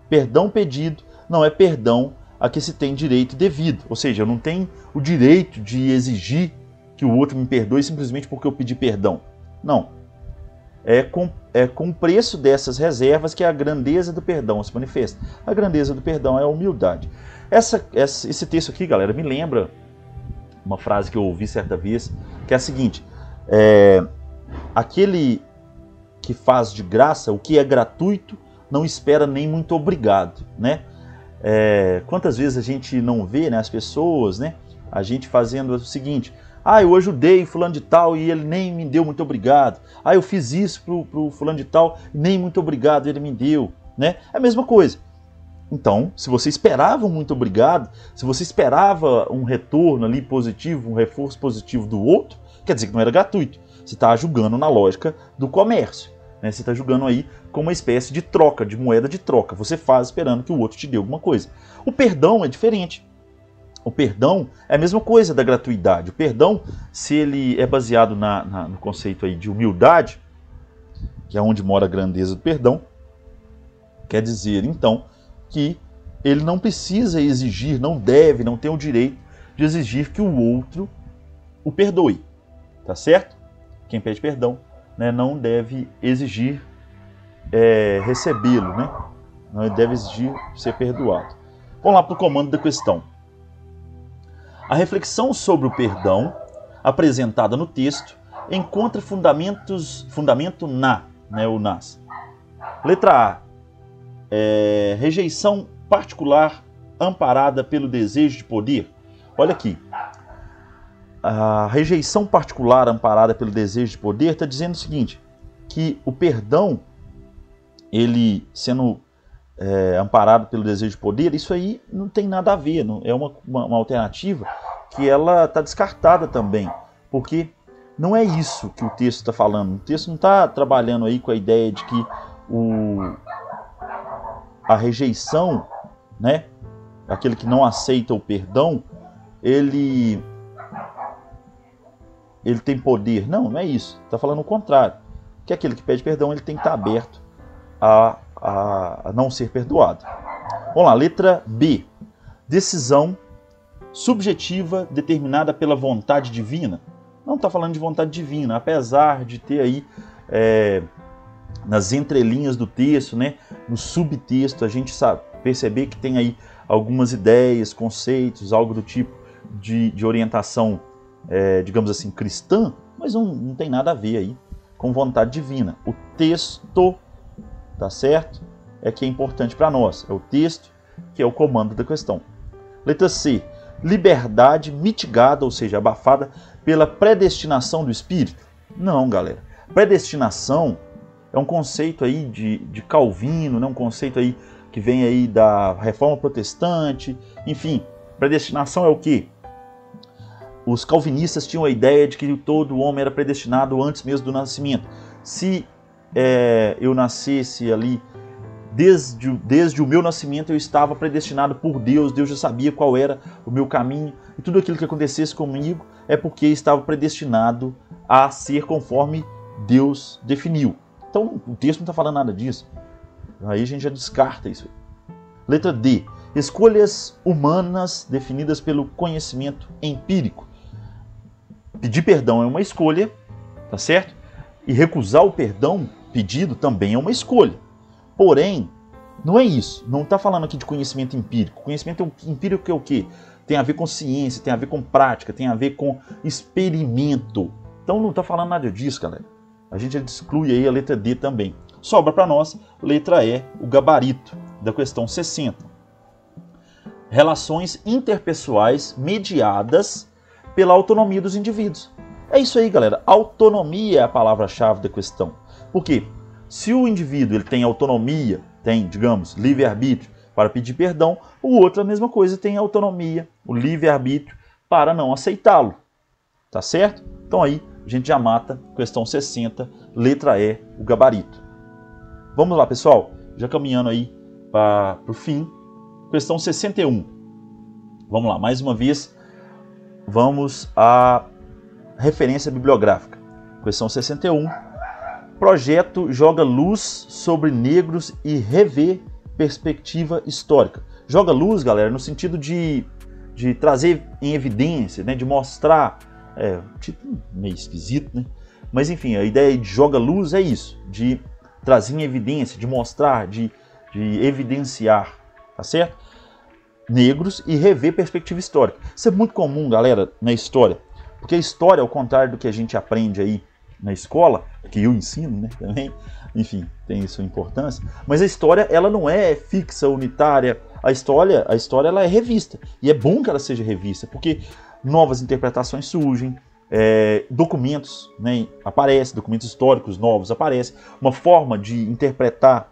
Speaker 1: Perdão pedido não é perdão a que se tem direito devido. Ou seja, eu não tenho o direito de exigir que o outro me perdoe simplesmente porque eu pedi perdão. Não. É com o preço dessas reservas que a grandeza do perdão se manifesta. A grandeza do perdão é a humildade. Esse texto aqui, galera, me lembra uma frase que eu ouvi certa vez, que é a seguinte: aquele que faz de graça o que é gratuito não espera nem muito obrigado, quantas vezes a gente não vê as pessoas, a gente fazendo o seguinte: eu ajudei fulano de tal e ele nem me deu muito obrigado. Eu fiz isso pro fulano de tal e nem muito obrigado ele me deu. É a mesma coisa. Então, se você esperava um muito obrigado, se você esperava um retorno ali positivo, um reforço positivo do outro, quer dizer que não era gratuito. Você está julgando na lógica do comércio. Você está julgando aí como uma espécie de troca, de moeda de troca. Você faz esperando que o outro te dê alguma coisa. O perdão é diferente. O perdão é a mesma coisa da gratuidade. O perdão, se ele é baseado no conceito aí de humildade, que é onde mora a grandeza do perdão, quer dizer, então, que ele não precisa exigir, não deve, não tem o direito de exigir que o outro o perdoe, tá certo? Quem pede perdão, né, não deve exigir recebê-lo, né? Não deve exigir ser perdoado. Vamos lá para o comando da questão. A reflexão sobre o perdão, apresentada no texto, encontra fundamento nas. Letra A. Rejeição particular amparada pelo desejo de poder. Olha aqui. A rejeição particular amparada pelo desejo de poder está dizendo o seguinte, que o perdão, ele sendo amparado pelo desejo de poder, isso aí não tem nada a ver, não, é uma alternativa que ela está descartada também, porque não é isso que o texto está falando. O texto não está trabalhando aí com a ideia de que a rejeição, né, aquele que não aceita o perdão, ele tem poder. Não, não é isso. Está falando o contrário. Que aquele que pede perdão, ele tem que estar aberto a não ser perdoado. Vamos lá, letra B. Decisão subjetiva determinada pela vontade divina. Não está falando de vontade divina, apesar de ter aí nas entrelinhas do texto, né, no subtexto, a gente sabe perceber que tem aí algumas ideias, conceitos, algo do tipo de orientação, digamos assim, cristã, mas não tem nada a ver aí com vontade divina. O texto, tá certo? É que é importante para nós. É o texto que é o comando da questão. Letra C. Liberdade mitigada, ou seja, abafada pela predestinação do espírito. Não, galera. Predestinação é um conceito aí de Calvino, né? Um conceito aí que vem aí da Reforma Protestante. Enfim, predestinação é o quê? Os calvinistas tinham a ideia de que todo homem era predestinado antes mesmo do nascimento. Se eu nascesse ali, desde o meu nascimento eu estava predestinado por Deus, Deus já sabia qual era o meu caminho, e tudo aquilo que acontecesse comigo é porque estava predestinado a ser conforme Deus definiu. Então o texto não está falando nada disso. Aí a gente já descarta isso. Letra D. Escolhas humanas definidas pelo conhecimento empírico. Pedir perdão é uma escolha, tá certo? E recusar o perdão pedido também é uma escolha. Porém, não é isso. Não está falando aqui de conhecimento empírico. Conhecimento empírico é o quê? Tem a ver com ciência, tem a ver com prática, tem a ver com experimento. Então não está falando nada disso, galera. A gente exclui aí a letra D também. Sobra para nós, letra E, o gabarito da questão 60. Relações interpessoais mediadas pela autonomia dos indivíduos. É isso aí, galera. Autonomia é a palavra-chave da questão. Por quê? Se o indivíduo ele tem autonomia, tem, digamos, livre-arbítrio para pedir perdão, o outro a mesma coisa, tem autonomia, o livre-arbítrio para não aceitá-lo. Tá certo? Então aí a gente já mata questão 60, letra E, o gabarito. Vamos lá, pessoal. Já caminhando aí para o fim. Questão 61. Vamos lá, mais uma vez, vamos à referência bibliográfica. Questão 61. Projeto joga luz sobre negros e revê perspectiva histórica. Joga luz, galera, no sentido de trazer em evidência, né, de mostrar, tipo meio esquisito, né? Mas enfim, a ideia de joga luz é isso, de trazer em evidência, de mostrar, de evidenciar, tá certo? Negros e rever perspectiva histórica. Isso é muito comum, galera, na história, porque a história, ao contrário do que a gente aprende aí na escola, que eu ensino, né, também, enfim, tem sua importância, mas a história, ela não é fixa, unitária. A história ela é revista, e é bom que ela seja revista, porque novas interpretações surgem, documentos, né, aparecem, documentos históricos novos aparecem, uma forma de interpretar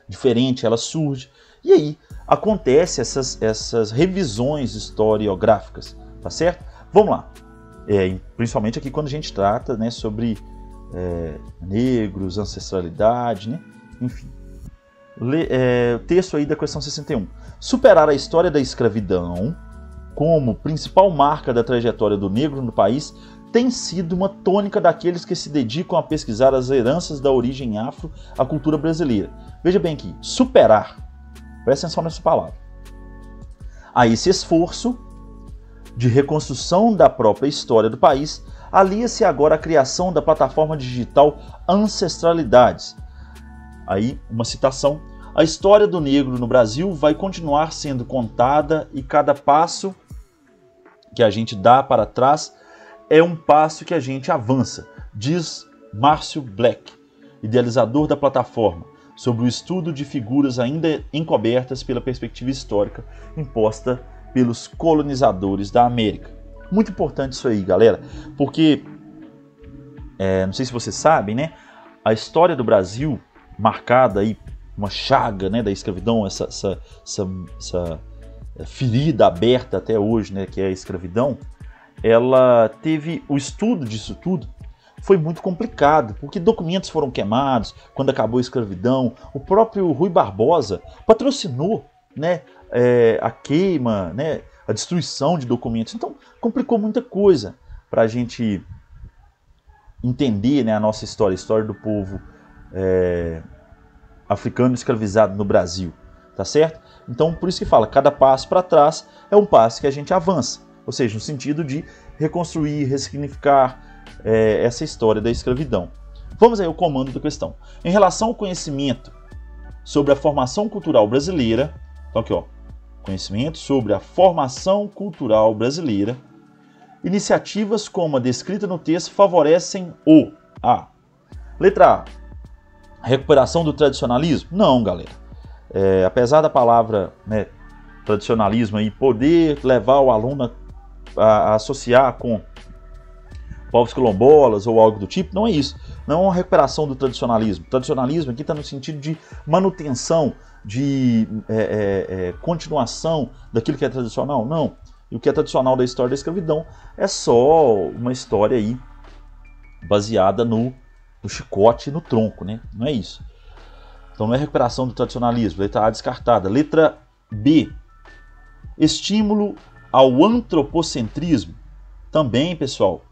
Speaker 1: diferente, ela surge, e aí acontece essas revisões historiográficas, tá certo? Vamos lá. Principalmente aqui quando a gente trata, né, sobre negros, ancestralidade, né? Enfim. O texto aí da questão 61. Superar a história da escravidão como principal marca da trajetória do negro no país tem sido uma tônica daqueles que se dedicam a pesquisar as heranças da origem afro à cultura brasileira. Veja bem aqui, superar. Presta atenção nessa palavra. A esse esforço de reconstrução da própria história do país, alia-se agora a criação da plataforma digital Ancestralidades. Aí, uma citação: a história do negro no Brasil vai continuar sendo contada e cada passo que a gente dá para trás é um passo que a gente avança, diz Márcio Black, idealizador da plataforma, sobre o estudo de figuras ainda encobertas pela perspectiva histórica imposta pelos colonizadores da América. Muito importante isso aí, galera, porque, não sei se vocês sabem, né, a história do Brasil, marcada aí, uma chaga, né, da escravidão, essa ferida aberta até hoje, né, que é a escravidão, ela teve o estudo disso tudo, foi muito complicado, porque documentos foram queimados quando acabou a escravidão. O próprio Rui Barbosa patrocinou, né, a queima, né, a destruição de documentos. Então complicou muita coisa para a gente entender, né, a nossa história, a história do povo africano escravizado no Brasil, tá certo? Então por isso que fala, cada passo para trás é um passo que a gente avança, ou seja, no sentido de reconstruir, ressignificar essa história da escravidão. Vamos aí ao comando da questão. Em relação ao conhecimento sobre a formação cultural brasileira, então aqui ó, conhecimento sobre a formação cultural brasileira, iniciativas como a descrita no texto favorecem o A. Letra A, recuperação do tradicionalismo? Não, galera. Apesar da palavra, né, tradicionalismo aí poder levar o aluno a associar com povos quilombolas ou algo do tipo, não é isso. Não é uma recuperação do tradicionalismo. O tradicionalismo aqui está no sentido de manutenção, de continuação daquilo que é tradicional. Não. E o que é tradicional da história da escravidão é só uma história aí baseada no chicote e no tronco, né? Não é isso. Então não é recuperação do tradicionalismo. Letra A descartada. Letra B, estímulo ao antropocentrismo. Também, pessoal,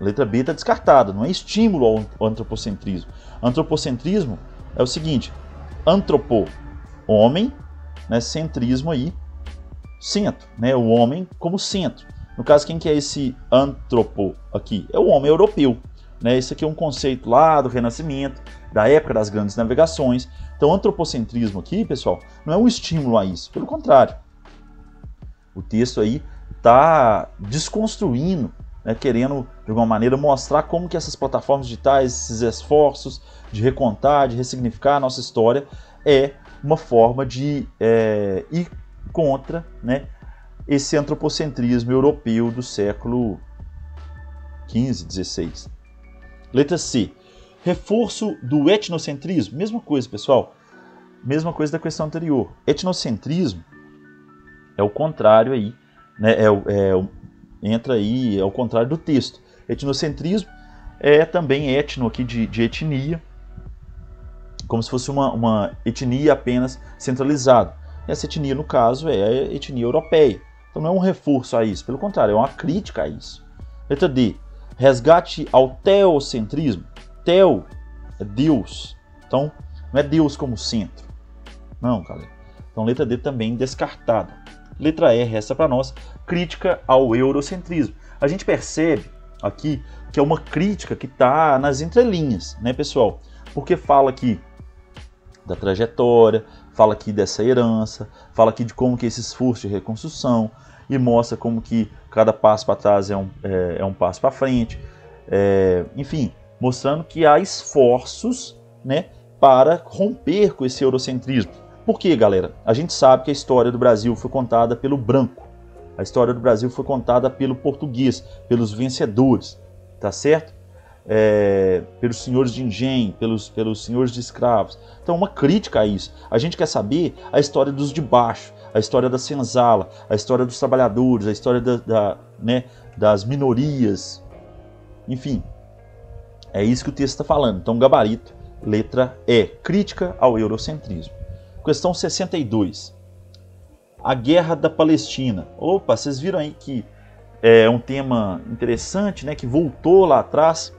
Speaker 1: letra B está descartada, não é estímulo ao antropocentrismo. Antropocentrismo é o seguinte: antropo, homem, né, centrismo aí, centro, né, o homem como centro. No caso, quem que é esse antropo aqui? É o homem europeu, né? Esse aqui é um conceito lá do Renascimento, da época das grandes navegações. Então, antropocentrismo aqui, pessoal, não é um estímulo a isso, pelo contrário. O texto aí está desconstruindo, né, querendo, de alguma maneira, mostrar como que essas plataformas digitais, esses esforços de recontar, de ressignificar a nossa história, é uma forma de ir contra, né, esse antropocentrismo europeu do século XV, XVI. Letra C, reforço do etnocentrismo. Mesma coisa, pessoal. Mesma coisa da questão anterior. Etnocentrismo é o contrário aí, né, entra aí, é o contrário do texto. Etnocentrismo é também etno aqui de etnia, como se fosse uma etnia apenas centralizada. Essa etnia, no caso, é a etnia europeia. Então não é um reforço a isso, pelo contrário, é uma crítica a isso. Letra D, resgate ao teocentrismo. Teo é Deus, então não é Deus como centro. Não, galera. Então letra D também descartada. Letra E, resta para nós, crítica ao eurocentrismo. A gente percebe aqui que é uma crítica que está nas entrelinhas, né, pessoal? Porque fala aqui da trajetória, fala aqui dessa herança, fala aqui de como que esse esforço de reconstrução, e mostra como que cada passo para trás é um passo para frente. Enfim, mostrando que há esforços, né, para romper com esse eurocentrismo. Por quê, galera? A gente sabe que a história do Brasil foi contada pelo branco. A história do Brasil foi contada pelo português, pelos vencedores, tá certo? Pelos senhores de engenho, pelos senhores de escravos. Então, uma crítica a isso. A gente quer saber a história dos de baixo, a história da senzala, a história dos trabalhadores, a história das minorias. Enfim, é isso que o texto está falando. Então, gabarito, letra E, crítica ao eurocentrismo. Questão 62. A Guerra da Palestina. Opa, vocês viram aí que é um tema interessante, né, que voltou lá atrás,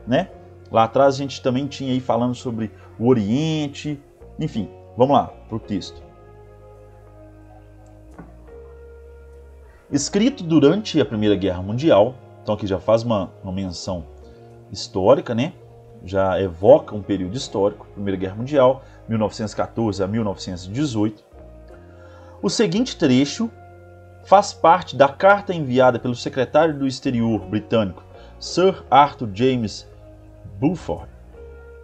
Speaker 1: né? Lá atrás a gente também tinha aí falando sobre o Oriente. Enfim, vamos lá para o texto. escrito durante a Primeira Guerra Mundial. Então aqui já faz uma menção histórica, né? Já evoca um período histórico, Primeira Guerra Mundial, 1914 a 1918. O seguinte trecho faz parte da carta enviada pelo secretário do Exterior britânico Sir Arthur James Balfour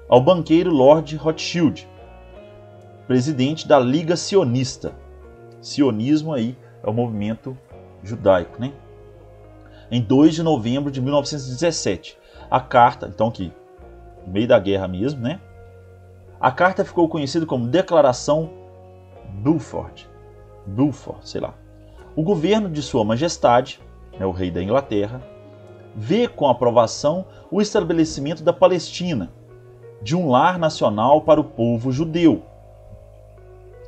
Speaker 1: ao banqueiro Lord Rothschild, presidente da Liga Sionista. Sionismo aí é o movimento judaico, né? Em 2 de novembro de 1917. A carta, então aqui, no meio da guerra mesmo, né? A carta ficou conhecida como Declaração Balfour, sei lá. O governo de Sua Majestade, né, o rei da Inglaterra, vê com aprovação o estabelecimento da Palestina, de um lar nacional para o povo judeu,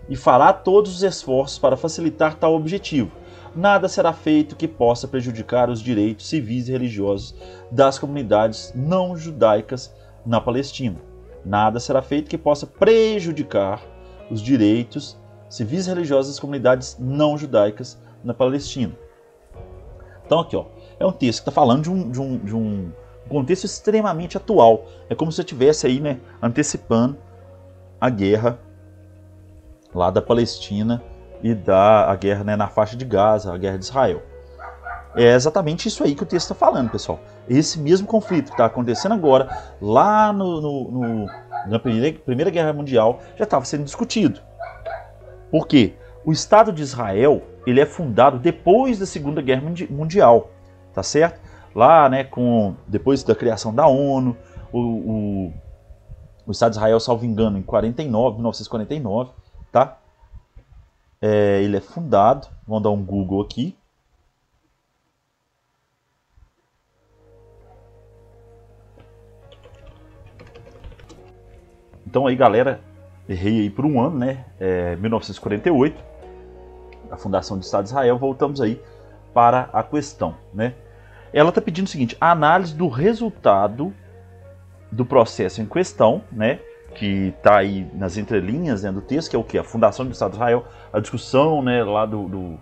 Speaker 1: e fará todos os esforços para facilitar tal objetivo. Nada será feito que possa prejudicar os direitos civis e religiosos das comunidades não judaicas na Palestina. Nada será feito que possa prejudicar os direitos civis e religiosos das comunidades não judaicas na Palestina. Então aqui, ó, é um texto que está falando de um contexto extremamente atual. É como se eu estivesse aí, né, antecipando a guerra lá da Palestina e a guerra, né, na faixa de Gaza, a guerra de Israel. É exatamente isso aí que o texto está falando, pessoal. Esse mesmo conflito que está acontecendo agora, lá na Primeira Guerra Mundial, já estava sendo discutido. Por quê? O Estado de Israel, ele é fundado depois da Segunda Guerra Mundial, tá certo? Lá, né, depois da criação da ONU, o Estado de Israel, salvo engano, em 1949, tá? Ele é fundado, vamos dar um Google aqui. Então aí, galera, errei aí por um ano, né? 1948, a fundação do Estado de Israel. Voltamos aí para a questão, né? Ela está pedindo o seguinte: a análise do resultado do processo em questão, né? Que está aí nas entrelinhas, né, do texto, que é o que? A fundação do Estado de Israel, a discussão, né, lá do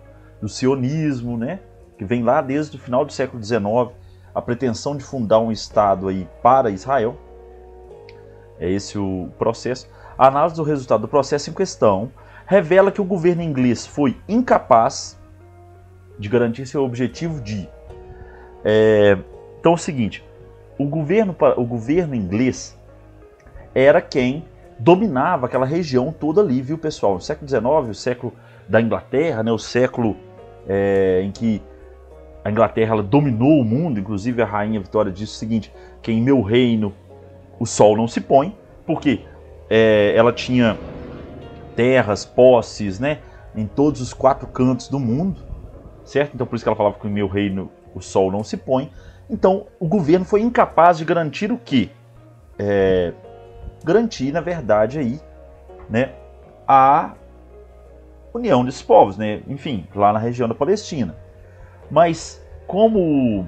Speaker 1: sionismo, né? Que vem lá desde o final do século XIX, a pretensão de fundar um Estado aí para Israel. É esse o processo. A análise do resultado do processo em questão revela que o governo inglês foi incapaz de garantir seu objetivo de... Então é o seguinte, o governo inglês era quem dominava aquela região toda ali, viu, pessoal? No século XIX, o século da Inglaterra, né, o século em que a Inglaterra ela dominou o mundo. Inclusive a rainha Vitória disse o seguinte, que em meu reino o sol não se põe, porque ela tinha terras, posses, né, em todos os 4 cantos do mundo, certo? Então por isso que ela falava que em meu reino o sol não se põe. Então o governo foi incapaz de garantir o quê? Garantir, na verdade, aí, né, a união desses povos, né? Enfim, lá na região da Palestina. Mas como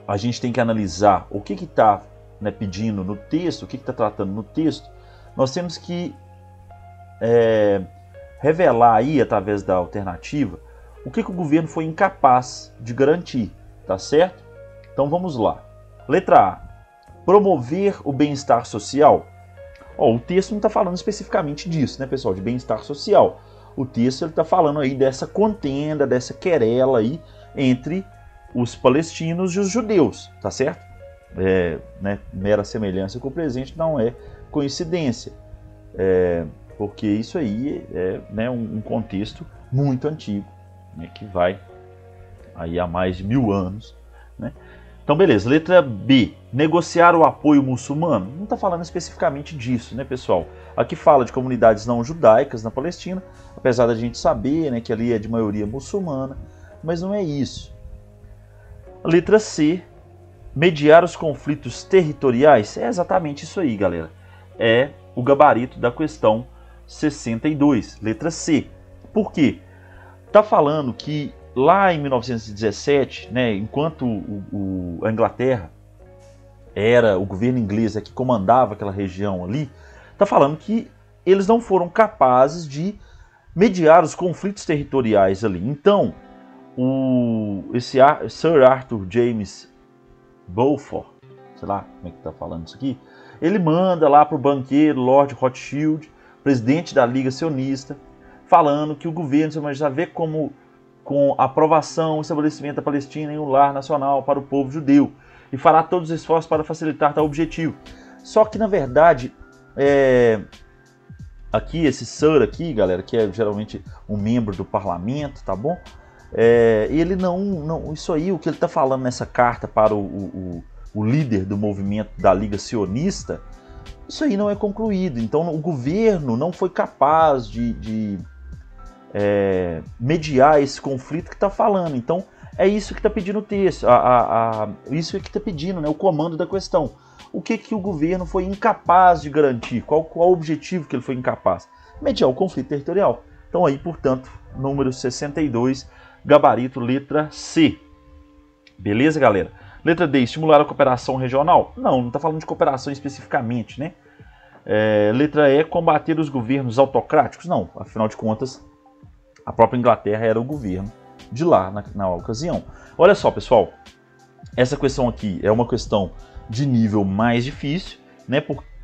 Speaker 1: a gente tem que analisar o que está, né, pedindo no texto, o que está tratando no texto, nós temos que revelar aí, através da alternativa, o que o governo foi incapaz de garantir, tá certo? Então vamos lá. Letra A. Promover o bem-estar social. O texto não está falando especificamente disso, né, pessoal, de bem-estar social. O texto está falando aí dessa contenda, dessa querela aí entre os palestinos e os judeus, tá certo? Né, mera semelhança com o presente não é coincidência, porque isso aí é, né, um contexto muito antigo, né, que vai aí há mais de 1000 anos, né? Então, beleza. Letra B. Negociar o apoio muçulmano. Não está falando especificamente disso, né, pessoal? Aqui fala de comunidades não judaicas na Palestina, apesar da gente saber, né, que ali é de maioria muçulmana, mas não é isso. Letra C. Mediar os conflitos territoriais. É exatamente isso aí, galera. É o gabarito da questão 62. Letra C. Por quê? Está falando que lá em 1917, né, enquanto a Inglaterra era o governo inglês que comandava aquela região ali, está falando que eles não foram capazes de mediar os conflitos territoriais ali. Então, esse Sir Arthur James Balfour, sei lá como é que tá falando isso aqui, ele manda lá para o banqueiro Lord Rothschild, presidente da Liga Sionista, falando que o governo já vê como com aprovação o estabelecimento da Palestina em um lar nacional para o povo judeu e fará todos os esforços para facilitar tal objetivo. Só que, na verdade, aqui, esse Sir aqui, galera, que é geralmente um membro do parlamento, tá bom? Ele não... Isso aí, o que ele está falando nessa carta para o líder do movimento da Liga Sionista, isso aí não é concluído. Então, o governo não foi capaz de mediar esse conflito que está falando. Então, é isso que está pedindo o texto, isso que está pedindo, né, o comando da questão. O que o governo foi incapaz de garantir? Qual o objetivo que ele foi incapaz? Mediar o conflito territorial. Então aí, portanto, número 62, gabarito letra C. Beleza, galera? Letra D, estimular a cooperação regional? Não está falando de cooperação especificamente, né? Letra E, combater os governos autocráticos? Não, afinal de contas, a própria Inglaterra era o governo de lá na ocasião. Olha só, pessoal, essa questão aqui é uma questão de nível mais difícil, né?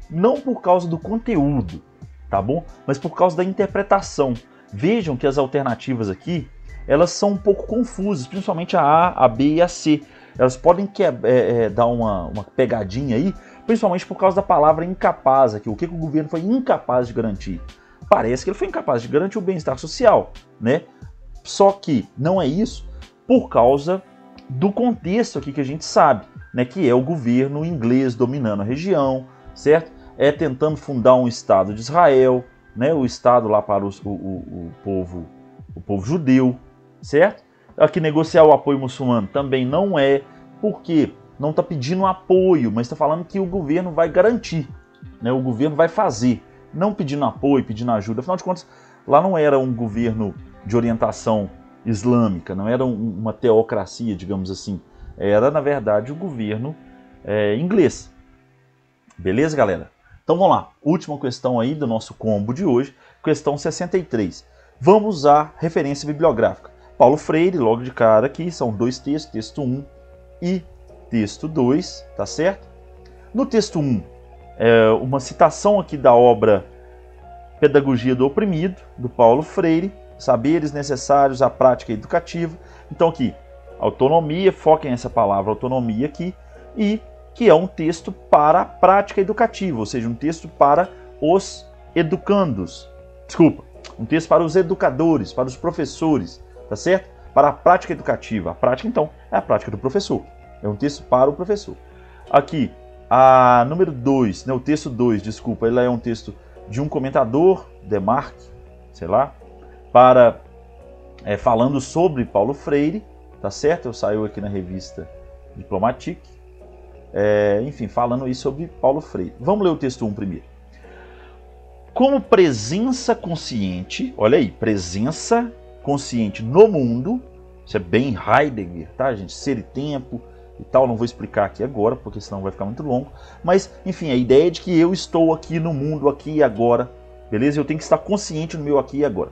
Speaker 1: Não por causa do conteúdo, tá bom? Mas por causa da interpretação. Vejam que as alternativas aqui, elas são um pouco confusas, principalmente a B e a C. Elas podem dar uma pegadinha aí, principalmente por causa da palavra incapaz aqui. O que o governo foi incapaz de garantir? Parece que ele foi incapaz de garantir o bem-estar social, né? Só que não é isso por causa do contexto aqui que a gente sabe, né? Que é o governo inglês dominando a região, certo? Tentando fundar um Estado de Israel, né? O Estado lá para o povo judeu, certo? Aqui negociar o apoio muçulmano também não é, porque não está pedindo apoio, mas está falando que o governo vai garantir, né? O governo vai fazer, não pedindo apoio, pedindo ajuda. Afinal de contas, lá não era um governo de orientação islâmica, não era uma teocracia, digamos assim. Era, na verdade, o governo inglês. Beleza, galera? Então vamos lá. Última questão aí do nosso combo de hoje, questão 63. Vamos usar referência bibliográfica. Paulo Freire, logo de cara aqui, são dois textos, texto 1 e texto 2, tá certo? No texto 1, uma citação aqui da obra Pedagogia do Oprimido, do Paulo Freire, saberes necessários à prática educativa. Então aqui, autonomia, foquem nessa palavra autonomia aqui, e que é um texto para a prática educativa, ou seja, um texto para os educandos. Desculpa, um texto para os educadores, para os professores, tá certo? Para a prática educativa. A prática, então, é a prática do professor. É um texto para o professor. Aqui, a número 2, né, o texto 2, desculpa, ele é um texto de um comentador, Demarque, sei lá, falando sobre Paulo Freire, tá certo? Saiu aqui na revista Diplomatique, enfim, falando aí sobre Paulo Freire. Vamos ler o texto 1 primeiro. Como presença consciente, olha aí, presença consciente no mundo, isso é bem Heidegger, tá, gente? Ser e tempo e tal, não vou explicar aqui agora, porque senão vai ficar muito longo. Mas, enfim, a ideia é de que eu estou aqui no mundo, aqui e agora, beleza? Eu tenho que estar consciente no meu aqui e agora.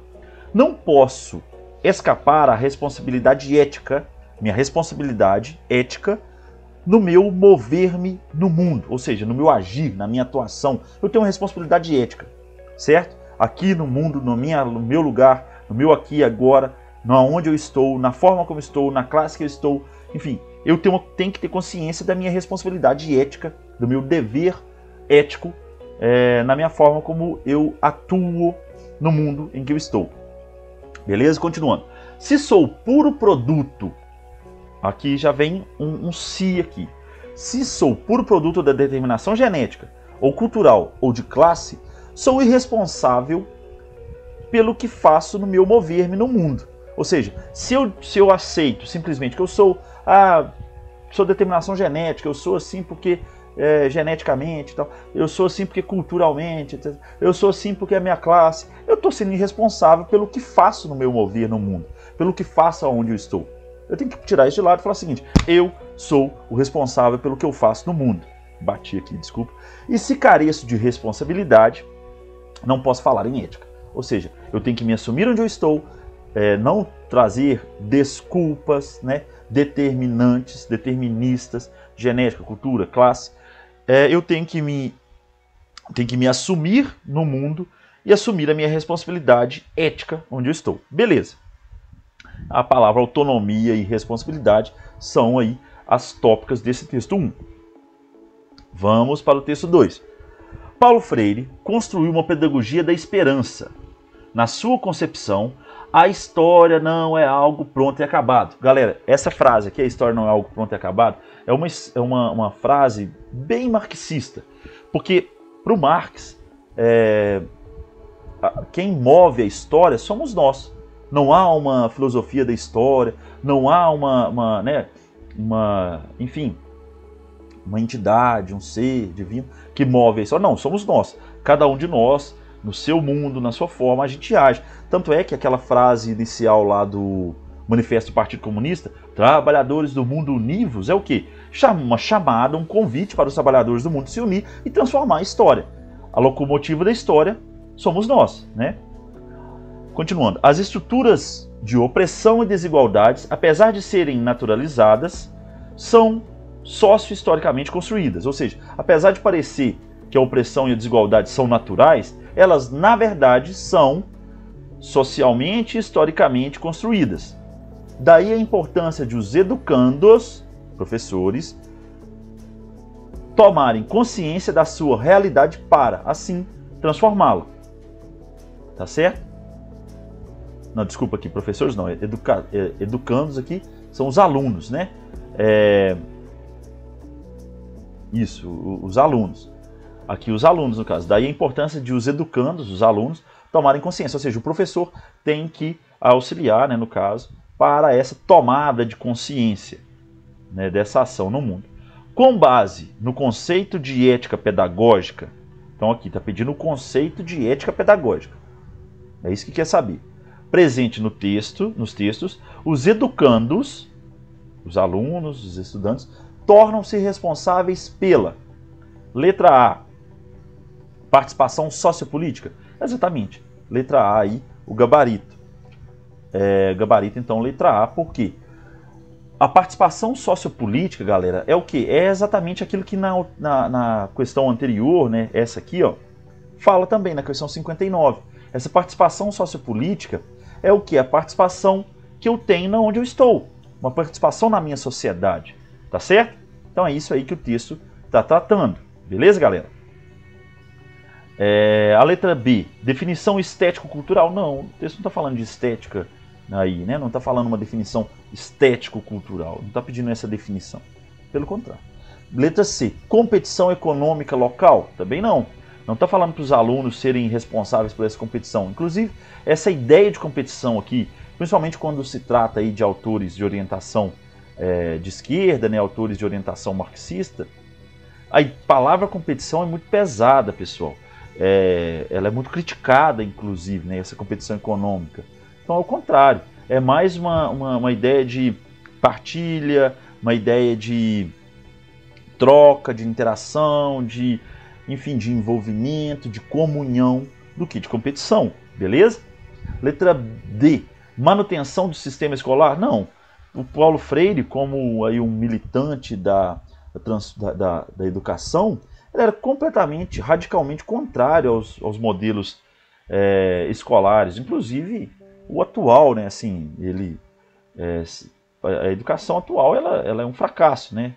Speaker 1: Não posso escapar à responsabilidade ética, minha responsabilidade ética, no meu mover-me no mundo, ou seja, no meu agir, na minha atuação. Eu tenho uma responsabilidade ética, certo? Aqui no mundo, no meu lugar, no meu aqui e agora, onde eu estou, na forma como estou, na classe que eu estou, enfim, eu tenho que ter consciência da minha responsabilidade ética, do meu dever ético, na minha forma como eu atuo no mundo em que eu estou. Beleza? Continuando. Se sou puro produto, aqui já vem um se aqui. Se sou puro produto da determinação genética, ou cultural, ou de classe, sou irresponsável pelo que faço no meu mover-me no mundo. Ou seja, se eu aceito simplesmente que eu sou determinação genética, eu sou assim porque geneticamente, tal, eu sou assim porque culturalmente, etc. Eu sou assim porque é minha classe, eu estou sendo irresponsável pelo que faço no meu mover no mundo, pelo que faço onde eu estou. Eu tenho que tirar isso de lado e falar o seguinte: eu sou o responsável pelo que eu faço no mundo. Bati aqui, desculpa. E se careço de responsabilidade, não posso falar em ética. Ou seja, eu tenho que me assumir onde eu estou, não trazer desculpas, né, determinantes, deterministas, genética, cultura, classe. Eu tenho que me assumir no mundo e assumir a minha responsabilidade ética onde eu estou. Beleza. A palavra autonomia e responsabilidade são aí as tópicas desse texto 1. Vamos para o texto 2. Paulo Freire construiu uma pedagogia da esperança. Na sua concepção, a história não é algo pronto e acabado. Galera, essa frase aqui, a história não é algo pronto e acabado, é uma frase bem marxista. Porque, para o Marx, quem move a história somos nós. Não há uma filosofia da história, não há uma entidade, um ser divino que move a história. Não, somos nós. Cada um de nós, no seu mundo, na sua forma, a gente age. Tanto é que aquela frase inicial lá do Manifesto do Partido Comunista, trabalhadores do mundo univos, é o quê? Uma chamada, um convite para os trabalhadores do mundo se unir e transformar a história. A locomotiva da história somos nós, né? Continuando, as estruturas de opressão e desigualdades, apesar de serem naturalizadas, são socio-historicamente construídas. Ou seja, apesar de parecer que a opressão e a desigualdade são naturais, elas, na verdade, são socialmente e historicamente construídas. Daí a importância de os educandos, professores, tomarem consciência da sua realidade para, assim, transformá-la. Tá certo? Não, desculpa aqui, professores não, educandos aqui são os alunos, né? Isso, os alunos. Aqui os alunos, no caso. Daí a importância de os educandos, os alunos, tomarem consciência. Ou seja, o professor tem que auxiliar, né, no caso, para essa tomada de consciência, né, dessa ação no mundo. Com base no conceito de ética pedagógica, então aqui está pedindo o conceito de ética pedagógica. É isso que quer saber. Presente no texto, nos textos, os educandos, os alunos, os estudantes, tornam-se responsáveis pela letra A, participação sociopolítica. Exatamente. Letra A aí, o gabarito. Gabarito, então, letra A, por quê? A participação sociopolítica, galera, é o quê? É exatamente aquilo que na questão anterior, né, essa aqui, ó, fala também na questão 59. Essa participação sociopolítica é o quê? A participação que eu tenho na onde eu estou. Uma participação na minha sociedade. Tá certo? Então é isso aí que o texto está tratando. Beleza, galera? A letra B, definição estético-cultural. Não, o texto não está falando de estética aí, né? Não está falando uma definição estético-cultural. Não está pedindo essa definição. Pelo contrário. Letra C, competição econômica local. Também não. Não está falando para os alunos serem responsáveis por essa competição. Inclusive, essa ideia de competição aqui, principalmente quando se trata aí de autores de orientação de esquerda, né, autores de orientação marxista, a palavra competição é muito pesada, pessoal. Ela é muito criticada, inclusive, né, essa competição econômica. Então, ao contrário, é mais uma ideia de partilha, uma ideia de troca, de interação, enfim, de envolvimento, de comunhão, do que de competição, beleza? Letra D, manutenção do sistema escolar? Não. O Paulo Freire, como aí um militante da educação, ele era completamente, radicalmente contrário aos modelos escolares, inclusive o atual, né? Assim, a educação atual ela é um fracasso, né?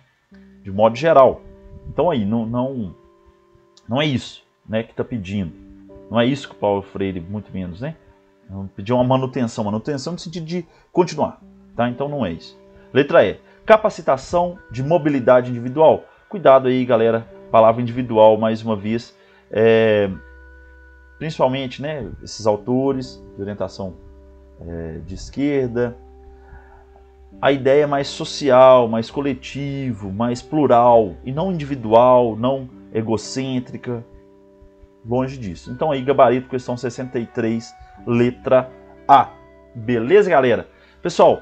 Speaker 1: De modo geral. Então aí não é isso, né, que está pedindo. Não é isso que o Paulo Freire, muito menos, né? Pediu uma manutenção no sentido de continuar, tá? Então não é isso. Letra E, capacitação de mobilidade individual. Cuidado aí, galera, palavra individual, mais uma vez, principalmente, né, esses autores de orientação de esquerda. A ideia é mais social, mais coletivo, mais plural, e não individual, não egocêntrica, longe disso. Então aí, gabarito, questão 63, letra A. Beleza, galera? Pessoal,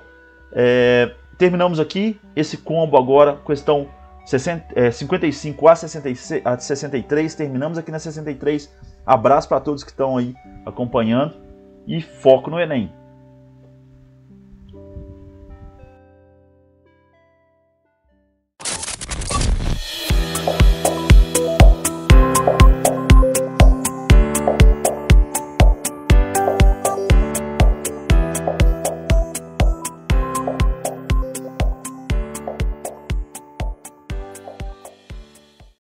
Speaker 1: terminamos aqui esse combo agora, questão 55 a 63, terminamos aqui na 63. Abraço para todos que estão aí acompanhando e foco no Enem.